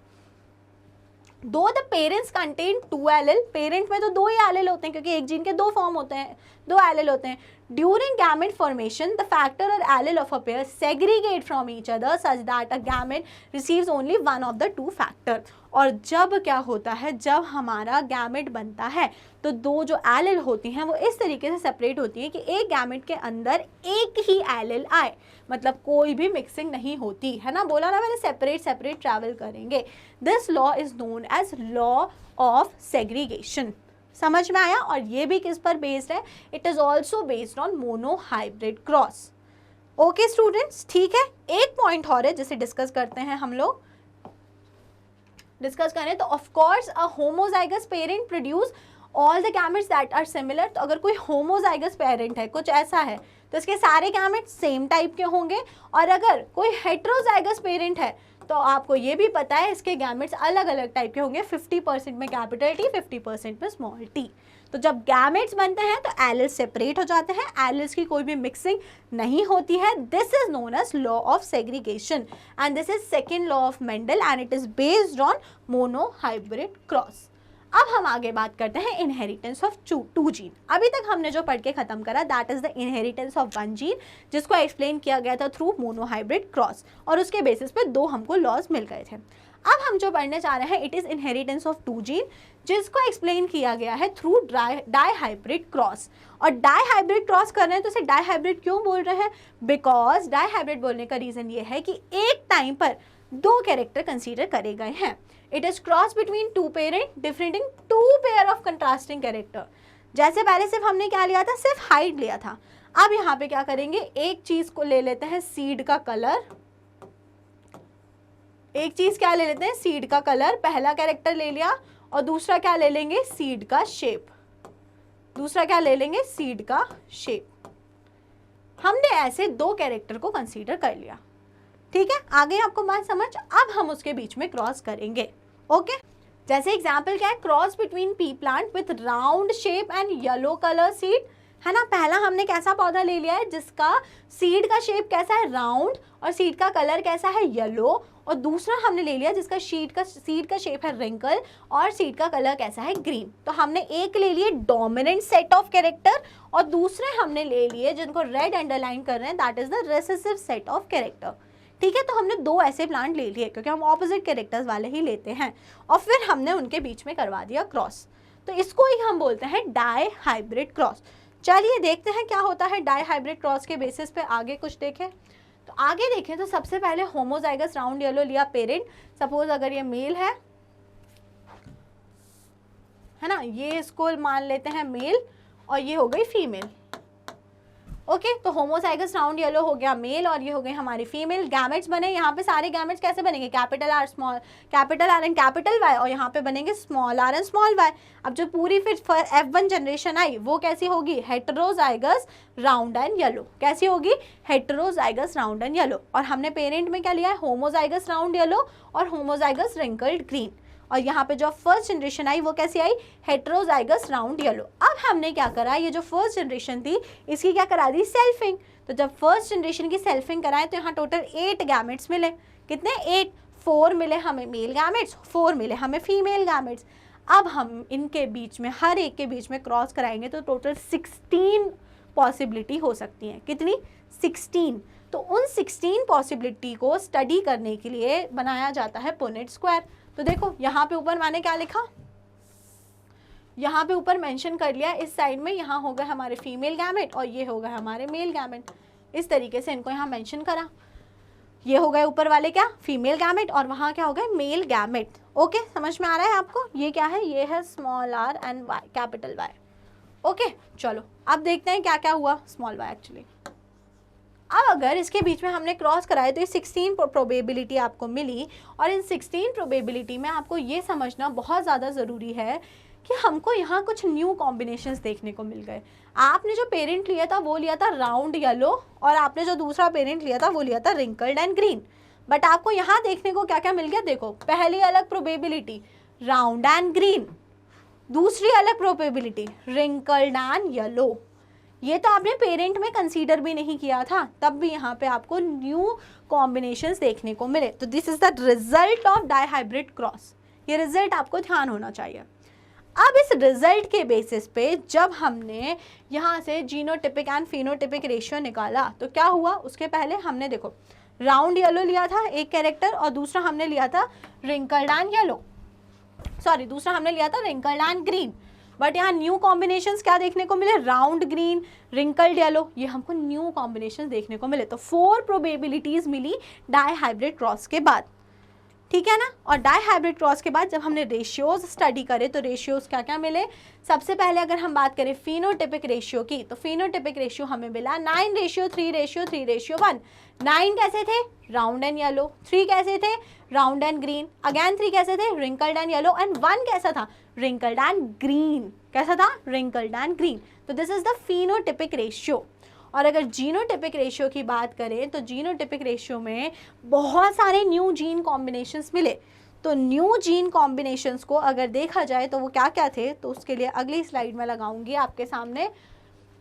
[SPEAKER 1] दो the parents contain two allele, parent में तो दो ही एलिल होते हैं क्योंकि एक जीन के दो फॉर्म होते हैं, दो एलिल होते हैं। During gamete formation the factor और allele of a pair segregate from each other such that a gamete receives only one of the two factor. और जब क्या होता है, जब हमारा गैमेट बनता है तो दो जो एलिल होती हैं वो इस तरीके से सेपरेट होती हैं कि एक गैमेट के अंदर एक ही एलिल आए, मतलब कोई भी मिक्सिंग नहीं होती है ना, बोला ना मैंने सेपरेट सेपरेट ट्रैवल करेंगे। This law is known as law of segregation. समझ में आया? और ये भी किस पर बेस्ड है? It is also based on monohybrid cross. Okay students, ठीक है। एक पॉइंट और है जिसे डिस्कस करते हैं हम लोग, डिस्कस करें तो of course a homozygous parent produce all the gametes that are similar. तो अगर कोई होमोजाइगस पेरेंट है, कुछ ऐसा है, तो इसके सारे गैमेट्स सेम टाइप के होंगे। और अगर कोई हेट्रोजाइगस पेरेंट है तो आपको ये भी पता है इसके गैमेट्स अलग अलग टाइप के होंगे, 50% में कैपिटल टी, 50% में स्मॉल टी। तो जब गैमेट्स बनते हैं तो एलिल्स सेपरेट हो जाते हैं, एलिल्स की कोई भी मिक्सिंग नहीं होती है। This is known as law of segregation and this is second law of Mendel and it is based on monohybrid cross. अब हम आगे बात करते हैं इनहेरिटेंस ऑफ टू जीन। अभी तक हमने जो पढ़ के खत्म करा that is the inheritance of one gene, जिसको एक्सप्लेन किया गया था थ्रू मोनोहाइब्रिड क्रॉस, और उसके बेसिस पे दो हमको लॉज मिल गए थे। अब हम जो पढ़ने जा रहे हैं it is inheritance of two gene, जिसको एक्सप्लेन किया गया है थ्रू डाईहाइब्रिड क्रॉस। और डाईहाइब्रिड क्रॉस कर रहे हैं तो इसे डाईहाइब्रिड क्यों बोल रहे हैं? बिकॉज डाईहाइब्रिड बोलने का रीजन ये है कि एक टाइम पर दो कैरेक्टर कंसीडर करे गए हैं। It is cross between two parent different in two pair of contrasting character. जैसे पहले सिर्फ हमने क्या लिया था, सिर्फ हाइट लिया था। अब यहाँ पे क्या करेंगे, एक चीज को ले लेते हैं सीड का कलर, एक चीज क्या ले लेते हैं, सीड का कलर, पहला कैरेक्टर ले लिया, और दूसरा क्या ले लेंगे, सीड का शेप, दूसरा क्या ले लेंगे, सीड का शेप। हमने ऐसे दो कैरेक्टर को कंसीडर कर लिया, ठीक है। आगे आपको बात समझ? अब हम उसके बीच में क्रॉस करेंगे। ओके, जैसे एग्जाम्पल क्या है, cross between P plant with round shape and yellow colour seed, है ना। पहला हमने कैसा पौधा ले लिया है जिसका सीड का शेप कैसा है, राउंड, और सीड का कलर कैसा है, येलो। और दूसरा हमने ले लिया जिसका सीड का शेप है रिंकल और सीड का कलर कैसा है, ग्रीन। तो हमने एक ले लिए डोमिनेंट सेट ऑफ कैरेक्टर और दूसरे हमने ले लिए जिनको रेड अंडरलाइन कर रहे हैं that is the recessive set of character, ठीक है। तो हमने दो ऐसे प्लांट ले लिए क्योंकि हम ऑपोजिट कैरेक्टर्स वाले ही लेते हैं, और फिर हमने उनके बीच में करवा दिया क्रॉस। तो इसको ही हम बोलते हैं डाई हाइब्रिड क्रॉस। चलिए देखते हैं क्या होता है डाई हाइब्रिड क्रॉस के बेसिस पे। आगे कुछ देखें तो आगे देखें तो सबसे पहले होमोजाइगस राउंड येलो लिया पेरेंट। सपोज अगर ये मेल है ना, ये इसको मान लेते हैं मेल और ये हो गई फीमेल। ओके, तो होमोजाइगस राउंड येलो हो गया मेल और ये हो गई हमारी फीमेल। गैमेट्स बने, यहाँ पे सारे गैमेट्स कैसे बनेंगे, capital R and capital Y, और यहाँ पे बनेंगे small R and small Y. अब जो पूरी फिर F1 जनरेशन आई वो कैसी होगी, हेटेरोजाइगस राउंड एंड येलो। कैसी होगी, हेटेरोजाइगस राउंड एंड येलो। और हमने पेरेंट में क्या लिया है, होमोजाइगस राउंड येलो और होमोजाइगस रिंकल्ड ग्रीन। और यहाँ पे जो फर्स्ट जनरेशन आई वो कैसी आई, हेटेरोजाइगस राउंड येलो। अब हमने क्या करा, ये जो फर्स्ट जनरेशन थी इसकी क्या करा दी, सेल्फिंग। तो जब फर्स्ट जनरेशन की सेल्फिंग कराएं तो यहाँ टोटल 8 गैमेट्स मिले। कितने, 8। 4 मिले हमें मेल गैमेट्स, 4 मिले हमें फीमेल गैमेट्स। अब हम इनके बीच में हर एक के बीच में क्रॉस कराएंगे तो टोटल 16 पॉसिबिलिटी हो सकती हैं। कितनी, 16। तो उन 16 पॉसिबिलिटी को स्टडी करने के लिए बनाया जाता है पुनेट स्क्वायर। तो देखो यहाँ पे ऊपर मैंने क्या लिखा, यहाँ पे ऊपर मेंशन कर लिया, इस साइड में यहाँ हो गए हमारे फीमेल गैमेट और ये हो गए हमारे मेल गैमेट। इस तरीके से इनको यहाँ मेंशन करा। ये हो गए ऊपर वाले क्या, फीमेल गैमेट, और वहाँ क्या हो गए, मेल गैमेट। ओके, समझ में आ रहा है आपको? ये क्या है, ये है small R and Y, capital Y. Okay, चलो अब देखते हैं क्या क्या हुआ, स्मॉल वाई एक्चुअली। अब अगर इसके बीच में हमने क्रॉस कराए तो ये 16 प्रोबेबिलिटी आपको मिली, और इन 16 प्रोबेबिलिटी में आपको ये समझना बहुत ज़्यादा ज़रूरी है कि हमको यहाँ कुछ न्यू कॉम्बिनेशंस देखने को मिल गए। आपने जो पेरेंट लिया था वो लिया था राउंड येलो, और आपने जो दूसरा पेरेंट लिया था वो लिया था रिंकल्ड एंड ग्रीन। बट आपको यहाँ देखने को क्या क्या मिल गया, देखो पहली अलग प्रोबेबिलिटी राउंड एंड ग्रीन, दूसरी अलग प्रोबेबिलिटी रिंकल्ड एंड येलो। ये तो आपने पेरेंट में कंसीडर भी नहीं किया था, तब भी यहाँ पे आपको न्यू कॉम्बिनेशंस देखने को मिले। तो this is the result of dihybrid cross. ये रिजल्ट आपको ध्यान होना चाहिए। अब इस रिजल्ट के बेसिस पे जब हमने यहाँ से जीनोटिपिक एंड फिनोटिपिक रेशियो निकाला तो क्या हुआ, उसके पहले हमने देखो राउंड येलो लिया था एक कैरेक्टर, और दूसरा हमने लिया था रिंकल्ड एंड येलो, सॉरी दूसरा हमने लिया था रिंकल्ड एंड ग्रीन। बट यहाँ न्यू कॉम्बिनेशंस क्या देखने को मिले, राउंड ग्रीन, रिंकल्ड येलो, ये हमको न्यू कॉम्बिनेशंस देखने को मिले। तो 4 प्रोबेबिलिटीज मिली डाइहाइब्रिड क्रॉस के बाद, ठीक है ना। और डाइहाइब्रिड क्रॉस के बाद जब हमने रेशियोज स्टडी करे तो रेशियोज क्या क्या मिले। सबसे पहले अगर हम बात करें फिनोटिपिक रेशियो की, तो फिनोटिपिक रेशियो हमें मिला 9:3:3:1। 9 कैसे थे, राउंड एंड येलो, 3 कैसे थे, राउंड एंड ग्रीन, अगेन 3 कैसे थे, रिंकल्ड एंड येलो, एंड 1 कैसा था, रिंकल्ड एंड ग्रीन। कैसा था, रिंकल्ड एंड ग्रीन। तो this is the phenotypic ratio. और अगर जीनोटिपिक रेशियो की बात करें तो जीनोटिपिक रेशियो में बहुत सारे न्यू जीन कॉम्बिनेशंस मिले। तो न्यू जीन कॉम्बिनेशंस को अगर देखा जाए तो वो क्या क्या थे, तो उसके लिए अगली स्लाइड में लगाऊंगी आपके सामने।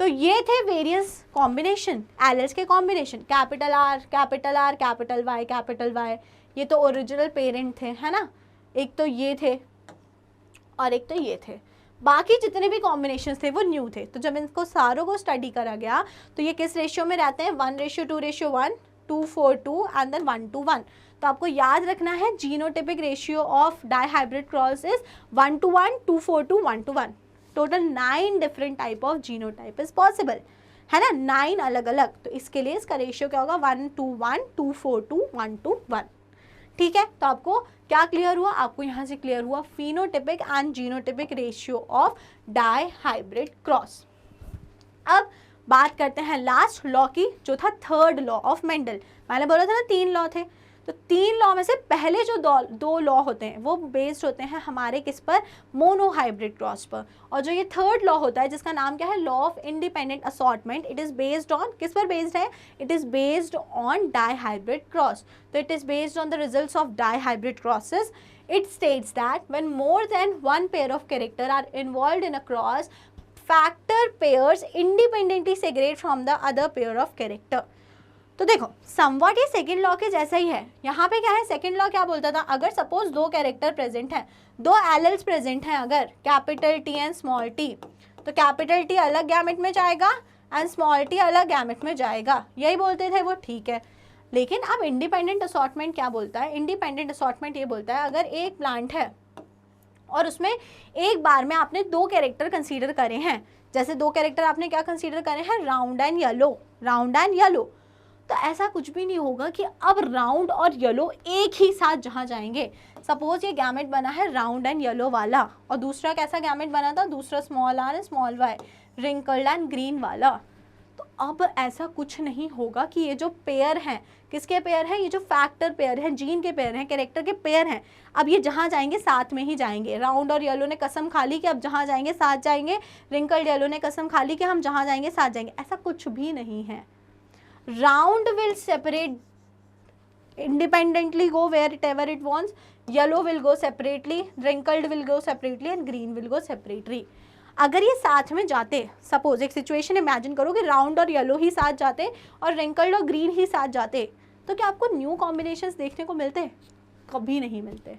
[SPEAKER 1] तो ये थे वेरियस कॉम्बिनेशन, एलेल्स के combination, capital R, capital R, capital Y, capital Y, ये तो ओरिजिनल पेरेंट थे, है ना। एक तो ये थे और एक तो ये थे, बाकी जितने भी कॉम्बिनेशंस थे वो न्यू थे। तो जब इनको सारों को स्टडी करा गया तो ये किस रेशियो में रहते हैं, 1:2:1, 2:4:2 एंड देन 1:1। तो आपको याद रखना है genotypic ratio of dihybrid cross is 1:1, 2:4:2, 1:1। Total 9 different type of genotype is possible, है ना, 9 अलग अलग। तो इसके लिए इसका रेशियो क्या होगा, 1:1, 2:4:2, 1:1। ठीक है। तो आपको क्या क्लियर हुआ, आपको यहाँ से क्लियर हुआ phenotypic and genotypic ratio of dihybrid cross. अब बात करते हैं लास्ट लॉ की, जो था थर्ड लॉ ऑफ मेंडल। मैंने बोला था ना 3 लॉ थे, तो 3 लॉ में से पहले जो 2 लॉ होते हैं वो बेस्ड होते हैं हमारे किस पर, मोनोहाइब्रिड क्रॉस पर। और जो ये थर्ड लॉ होता है जिसका नाम क्या है, law of independent assortment, it is based on, किस पर बेस्ड है, it is based on dihybrid cross. तो it is based on the results of dihybrid crosses. It states that when more than one pair of character are involved in a cross, factor pairs independently segregate from the other pair of character. तो देखो somewhat ये second law के जैसा ही है। यहाँ पे क्या है, सेकेंड लॉ क्या बोलता था, अगर सपोज 2 कैरेक्टर प्रेजेंट हैं, 2 एलेल्स प्रेजेंट हैं, अगर capital T and small T, तो कैपिटल टी अलग गैमेट में जाएगा एंड स्मॉल टी अलग गैमेट में जाएगा, यही बोलते थे वो, ठीक है। लेकिन अब इंडिपेंडेंट असॉर्टमेंट क्या बोलता है, इंडिपेंडेंट असॉर्टमेंट ये बोलता है अगर एक प्लांट है और उसमें एक बार में आपने 2 कैरेक्टर कंसीडर करे हैं, जैसे 2 कैरेक्टर आपने क्या कंसीडर करे हैं, round and yellow, round and yellow, तो ऐसा कुछ भी नहीं होगा कि अब राउंड और येलो एक ही साथ जहाँ जाएंगे। सपोज ये गैमेट बना है राउंड एंड येलो वाला, और दूसरा कैसा गैमेट बना था, दूसरा small R small Y, wrinkled and green वाला। तो अब ऐसा कुछ नहीं होगा कि ये जो पेयर हैं, किसके पेयर हैं, ये जो फैक्टर पेयर हैं, जीन के पेयर हैं, कैरेक्टर के पेयर हैं, अब ये जहाँ जाएंगे साथ में ही जाएंगे। राउंड और येलो ने कसम खा ली कि अब जहाँ जाएंगे साथ जाएंगे, रिंकल्ड येलो ने कसम खा ली कि हम जहाँ जाएंगे साथ जाएंगे, ऐसा कुछ भी नहीं है। Round will separate independently go wherever it wants, yellow will go separately, wrinkled will go separately and green will go separately. अगर ये साथ में जाते, सपोज एक सिचुएशन इमेजिन करो कि राउंड और येलो ही साथ जाते और रिंकल्ड और ग्रीन ही साथ जाते, तो क्या आपको न्यू कॉम्बिनेशंस देखने को मिलते? कभी नहीं मिलते।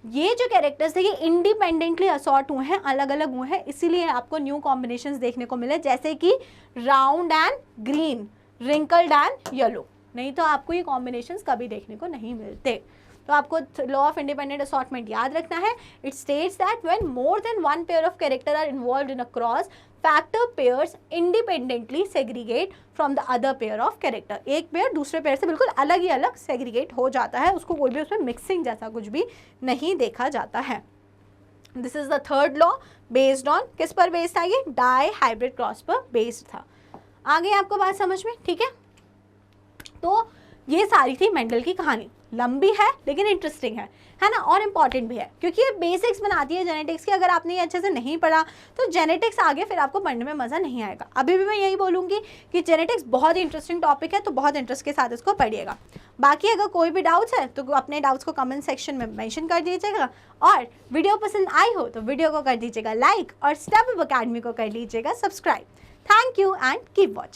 [SPEAKER 1] ये जो कैरेक्टर्स थे ये इंडिपेंडेंटली असॉर्ट हुए हैं, अलग अलग हुए हैं, इसीलिए आपको न्यू कॉम्बिनेशंस देखने को मिले, जैसे कि round and green, wrinkled and yellow, नहीं तो आपको ये कॉम्बिनेशंस कभी देखने को नहीं मिलते। तो आपको लॉ ऑफ इंडिपेंडेंट असॉर्टमेंट याद रखना है। It states that when more than one pair of character are involved in a cross, factor pairs independently segregate from the other pair of character. एक पेयर दूसरे पेयर से बिल्कुल अलग ही अलग segregate हो जाता है, उसको कोई भी उसमें मिक्सिंग जैसा कुछ भी नहीं देखा जाता है। This is the third law, based on किस पर बेस्ड था, ये डाई हाइब्रिड क्रॉस पर बेस्ड था। आ गई आपको बात समझ में? ठीक है। तो ये सारी थी मेंडल की कहानी, लंबी है लेकिन इंटरेस्टिंग है ना, और इम्पॉर्टेंट भी है क्योंकि ये बेसिक्स बनाती है जेनेटिक्स की। अगर आपने ये अच्छे से नहीं पढ़ा तो जेनेटिक्स आगे फिर आपको पढ़ने में मज़ा नहीं आएगा। अभी भी मैं यही बोलूँगी कि जेनेटिक्स बहुत ही इंटरेस्टिंग टॉपिक है, तो बहुत इंटरेस्ट के साथ इसको पढ़िएगा। बाकी अगर कोई भी डाउट्स है तो अपने डाउट्स को कमेंट सेक्शन में मेंशन कर दीजिएगा, और वीडियो पसंद आई हो तो वीडियो को कर दीजिएगा लाइक, और स्टेप अप अकेडमी को कर लीजिएगा subscribe. Thank you and keep watching.